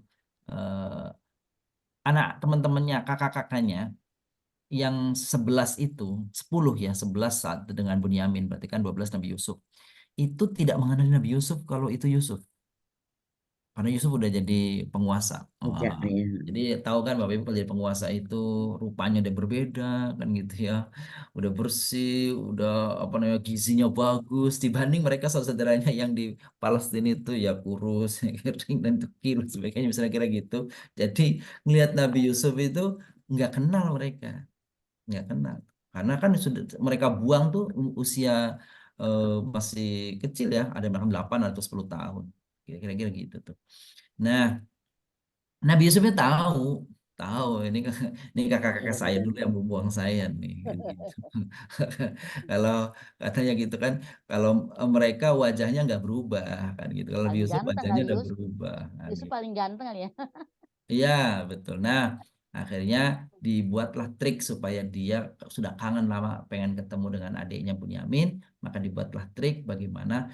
Anak teman-temannya, kakak-kakaknya yang 11 itu, 10 ya, 11 saat dengan Bunyamin, berarti kan 12 Nabi Yusuf. Itu tidak mengenali Nabi Yusuf kalau itu Yusuf. Karena Yusuf udah jadi penguasa. Jadi tahu kan Bapak Ibu kalau jadi penguasa itu rupanya udah berbeda kan gitu ya. Udah bersih, udah gizinya bagus dibanding mereka saudaranya yang di Palestina itu ya kurus, kering dan tukil sebagainya misalnya kira gitu. Jadi ngelihat Nabi Yusuf itu nggak kenal mereka. Nggak kenal. Karena kan sudah mereka buang tuh usia masih kecil ya, ada yang 8 atau 10 tahun. Kira-kira gitu tuh. Nah, Nabi Yusufnya tahu ini kakak-kakak saya dulu yang membuang saya nih kan gitu. Kalau katanya gitu kan, kalau mereka wajahnya nggak berubah kan gitu. Kalau Nabi Paling Yusuf ganteng wajahnya kali udah Yus. berubah. Kan, Yusuf gitu. paling ganteng kali ya. Iya, betul. Nah, akhirnya dibuatlah trik supaya dia sudah kangen lama pengen ketemu dengan adiknya Bunyamin, maka dibuatlah trik bagaimana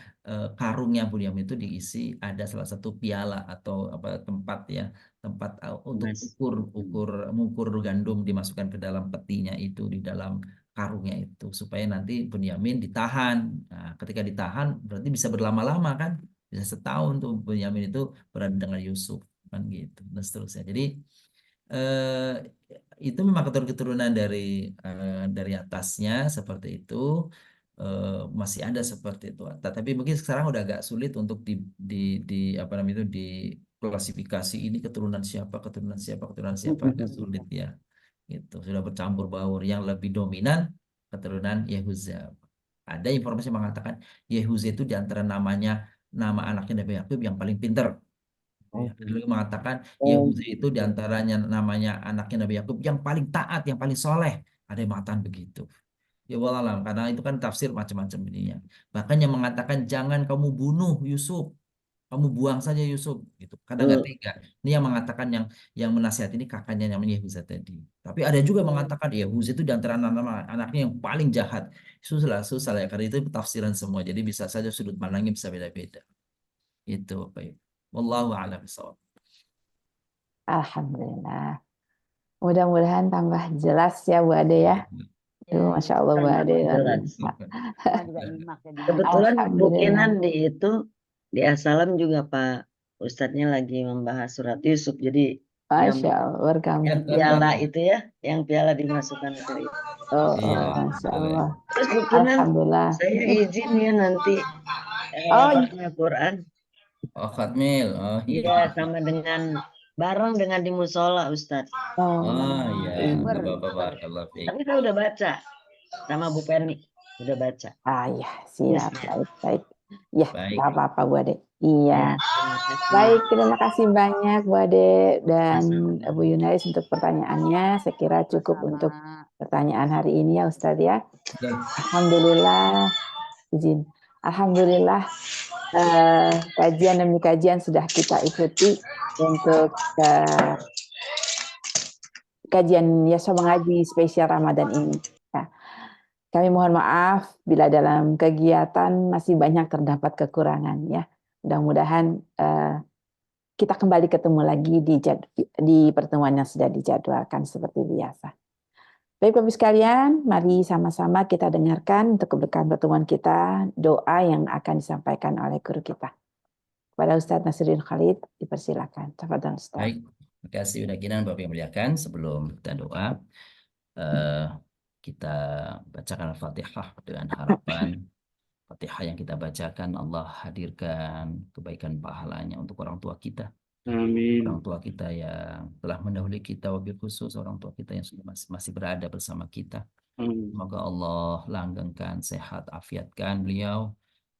karungnya Bunyamin itu diisi ada salah satu piala atau tempat ya, tempat untuk mengukur gandum dimasukkan ke dalam petinya itu di dalam karungnya itu supaya nanti Bunyamin ditahan. Nah, ketika ditahan berarti bisa berlama-lama kan? Bisa setahun tuh Bunyamin itu berada dengan Yusuf kan gitu dan seterusnya. Jadi eh, itu memang keturunan dari atasnya seperti itu. Masih ada seperti itu. Tapi mungkin sekarang udah agak sulit untuk di apa namanya itu diklasifikasi ini keturunan siapa agak sulit ya. Itu sudah bercampur baur. Yang lebih dominan keturunan Yehuza. Ada informasi yang mengatakan Yehuza itu di antara nama anaknya Nabi Yakub yang paling pinter. Ya, dulu mengatakan Yehuza itu diantaranya namanya anaknya Nabi Yakub yang paling taat, yang paling soleh. Ada yang mengatakan begitu. Ya wallahualam, karena itu kan tafsir macam-macam ininya. Bahkan yang mengatakan jangan kamu bunuh Yusuf, kamu buang saja Yusuf. Gitu. Kadang nggak tega. Ini yang mengatakan yang menasihati ini kakaknya namanya Yehuza tadi. Tapi ada juga yang mengatakan Yehuza itu diantara anaknya yang paling jahat. Susah lah ya, karena itu tafsiran semua. Jadi bisa saja sudut pandangnya bisa beda-beda. Itu baik. Wallahu a'lam bishawab. Alhamdulillah. Mudah-mudahan tambah jelas ya Bu Ade ya. Masya Allah Bu Ade. Kebetulan bukinan di Asalam juga Pak Ustadznya lagi membahas surat Yusuf. Jadi Masya Allah, yang piala itu ya, yang piala dimasukkan ke itu. Masya Allah. Terus bukinan Alhamdulillah. saya izin ya nanti Al-Quran. Oh, Khatmil. Oh, iya. Sama dengan bareng dengan di musola Ustadz. Iya. Tapi saya udah baca sama Bu Penny, udah baca. Ya, siap. Baik. Ya, nggak apa-apa Bu Ade. Iya. Baik, terima kasih banyak Bu Ade dan Bu Yunais untuk pertanyaannya. Saya kira cukup untuk pertanyaan hari ini ya Ustadz ya. Alhamdulillah. Izin. Alhamdulillah. Kajian demi kajian sudah kita ikuti untuk kajian Yaswa Mengaji spesial Ramadan ini. Nah, Kami mohon maaf bila dalam kegiatan masih banyak terdapat kekurangan ya. Mudah-mudahan kita kembali ketemu lagi di pertemuan yang sudah dijadwalkan seperti biasa. Baik Bapak sekalian, mari sama-sama kita dengarkan untuk keberkahan pertemuan kita doa yang akan disampaikan oleh guru kita. Kepada Ustadz Nasruddin Khalid, dipersilakan. Tafadhol Ustadz. Baik, terima kasih Udah Bapak yang muliakan. Sebelum kita doa, kita bacakan Al-Fatihah dengan harapan Fatihah yang kita bacakan Allah hadirkan kebaikan pahalanya untuk orang tua kita. Amin. Orang tua kita yang telah mendahului kita, wabil khusus orang tua kita yang sudah masih berada bersama kita. Amin. Semoga Allah langgengkan, sehat, afiatkan beliau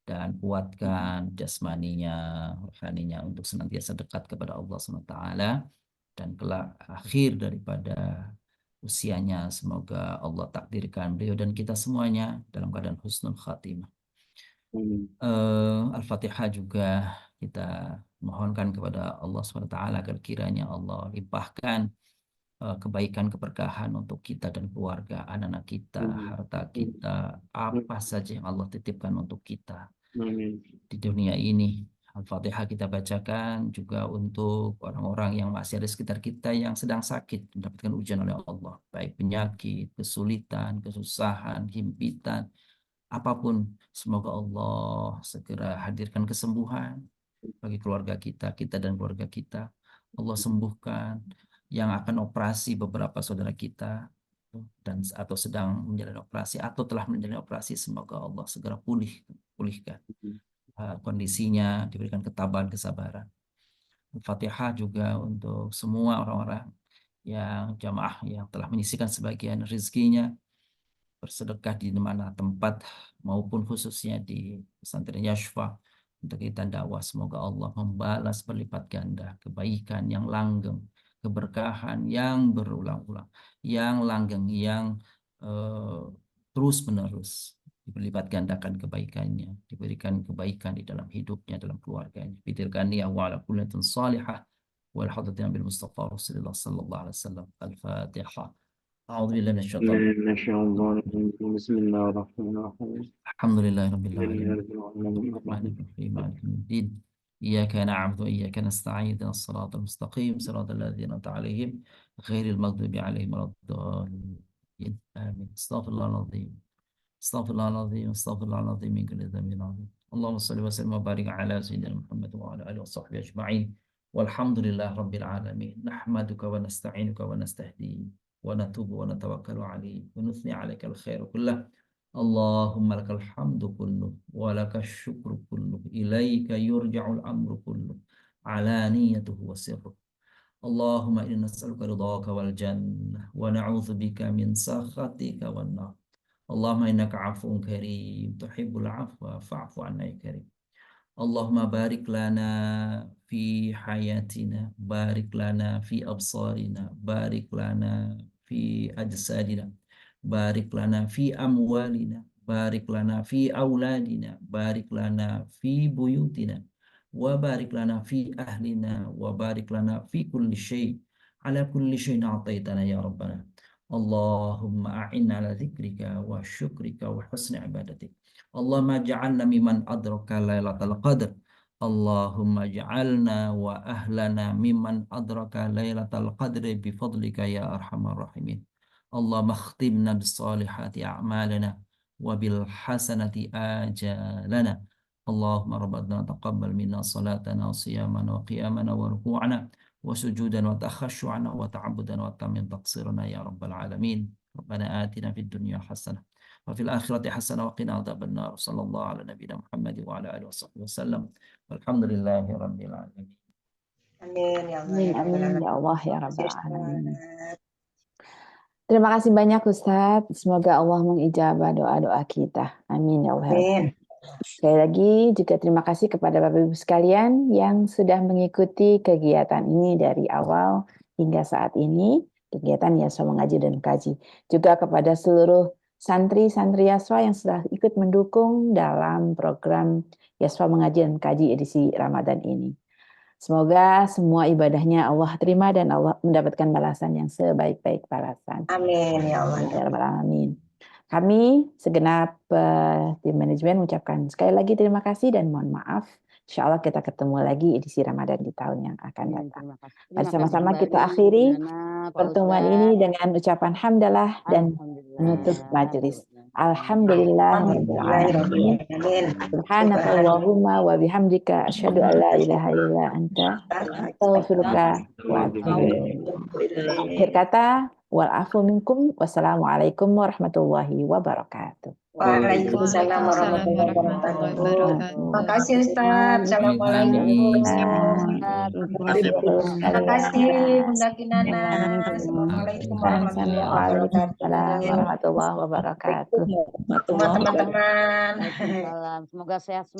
dan kuatkan jasmaninya, rohaninya untuk senantiasa dekat kepada Allah SWT dan kelak akhir daripada usianya semoga Allah takdirkan beliau dan kita semuanya dalam keadaan husnul khatimah. Al-Fatihah juga kita mohonkan kepada Allah SWT agar kiranya Allah limpahkan kebaikan keberkahan untuk kita dan keluarga, anak-anak kita, harta kita, apa saja yang Allah titipkan untuk kita di dunia ini. Al-Fatihah kita bacakan juga untuk orang-orang yang masih ada di sekitar kita yang sedang sakit, mendapatkan ujian oleh Allah, baik penyakit, kesulitan, kesusahan, himpitan, apapun. Semoga Allah segera hadirkan kesembuhan bagi keluarga kita, kita dan keluarga kita. Allah sembuhkan yang akan operasi beberapa saudara kita dan atau sedang menjalani operasi atau telah menjalani operasi, semoga Allah segera pulihkan kondisinya, diberikan ketabahan, kesabaran. Al-Fatihah juga untuk semua orang-orang yang jamaah yang telah menyisihkan sebagian rezekinya bersedekah di mana tempat maupun khususnya di pesantren Yashfa untuk kita dakwah. Semoga Allah membalas berlipat ganda kebaikan yang langgeng, keberkahan yang berulang-ulang, yang langgeng, yang terus-menerus berlipat gandakan kebaikannya, diberikan kebaikan di dalam hidupnya, dalam keluarganya. Bitirkan ya wa ala kullatin salihah wal hadratin bil Mustafa Rasulullah sallallahu alaihi wasallam. Al-Fatihah. أعوذ بالله من الشيطان بسم الله الرحمن الرحيم الحمد لله رب العالمين الرحمن الرحيم مالك يوم الدين إياك نعبد وإياك نستعين اهدنا الصراط المستقيم صراط الذين أنعمت عليهم غير المغضوب عليهم ولا الضالين آمين استغفر الله العظيم استغفر الله العظيم استغفر الله العظيم من كل ذنب عظيم اللهم صل وسلم وبارك على سيدنا محمد وعلى آله وصحبه أجمعين والحمد لله رب العالمين نحمدك ونستعينك ونستهديك ونتوب ونتوكل عليك ونثني عليك الخير كله اللهم لك الحمد كله ولك الشكر كله إليك يرجع الأمر كله علانيته وسره اللهم إنا نسألك رضاك والجنة ونعوذ بك من سخطك والنار اللهم إنك عفو كريم تحب العفو فاعف عنا يا كريم اللهم بارك لنا في حياتنا بارك لنا في أبصارنا بارك لنا في أجسادنا بارك لنا في أموالنا بارك لنا في أولادنا بارك لنا في بيوتنا وبارك لنا في أهلنا وبارك لنا في كل شيء على كل شيء أعطيتنا يا ربنا اللهم أعنا على ذكرك وشكرك وحسن عبادتك اللهم اجعلنا ممن أدرك ليلة القدر اللهم اجعلنا وأهلنا ممن أدرك ليلة القدر بفضلك يا أرحم الراحمين اللهم اختمنا بالصالحات أعمالنا وبالحسنة آجالنا اللهم ربنا تقبل منا صلاتنا وصيامنا وقيامنا وركوعنا وسجودا وتخشعنا وتعبدا وتمن تقصيرنا يا رب العالمين ربنا آتنا في الدنيا حسنة وفي الآخرة حسنة وقنا عذاب النار صلى الله على نبينا محمد وعلى آله وصحبه وسلم والحمد لله رب العالمين Amin ya Allah. Amin, amin ya Allah ya Rabbal Alamin. Terima kasih banyak Ustadz. Semoga Allah mengijabah doa-doa kita. Amin ya Allah. Amin. Sekali lagi juga terima kasih kepada Bapak Ibu sekalian yang sudah mengikuti kegiatan ini dari awal hingga saat ini, kegiatan Yaswa Mengaji dan Kaji. Juga kepada seluruh santri-santri Yaswa yang sudah ikut mendukung dalam program Yaswa Mengaji dan Kaji edisi Ramadan ini. Semoga semua ibadahnya Allah terima dan Allah mendapatkan balasan yang sebaik-baik balasan. Amin ya Allah. Ya Rabbal Alamin. Kami segenap tim manajemen mengucapkan sekali lagi terima kasih dan mohon maaf. Insya Allah kita ketemu lagi edisi Ramadan di tahun yang akan datang. Mari sama-sama kita akhiri pertemuan ini dengan ucapan hamdalah dan menutup majelis. Alhamdulillahirrahmanirrahim. Subhanakallahumma wa bihamdika asyhadu an la ilaha illa anta astaghfiruka wa atubu ilaik. Akhir kata, wal afu minkum. Wassalamualaikum warahmatullahi wabarakatuh. Waalaikumsalam warahmatullahi wabarakatuh. Terima kasih Ustaz. Assalamualaikum. Terima kasih Bunda Kinana. Assalamualaikum warahmatullahi wabarakatuh. Warahmatullahi wabarakatuh. Semua teman-teman. Semoga sehat.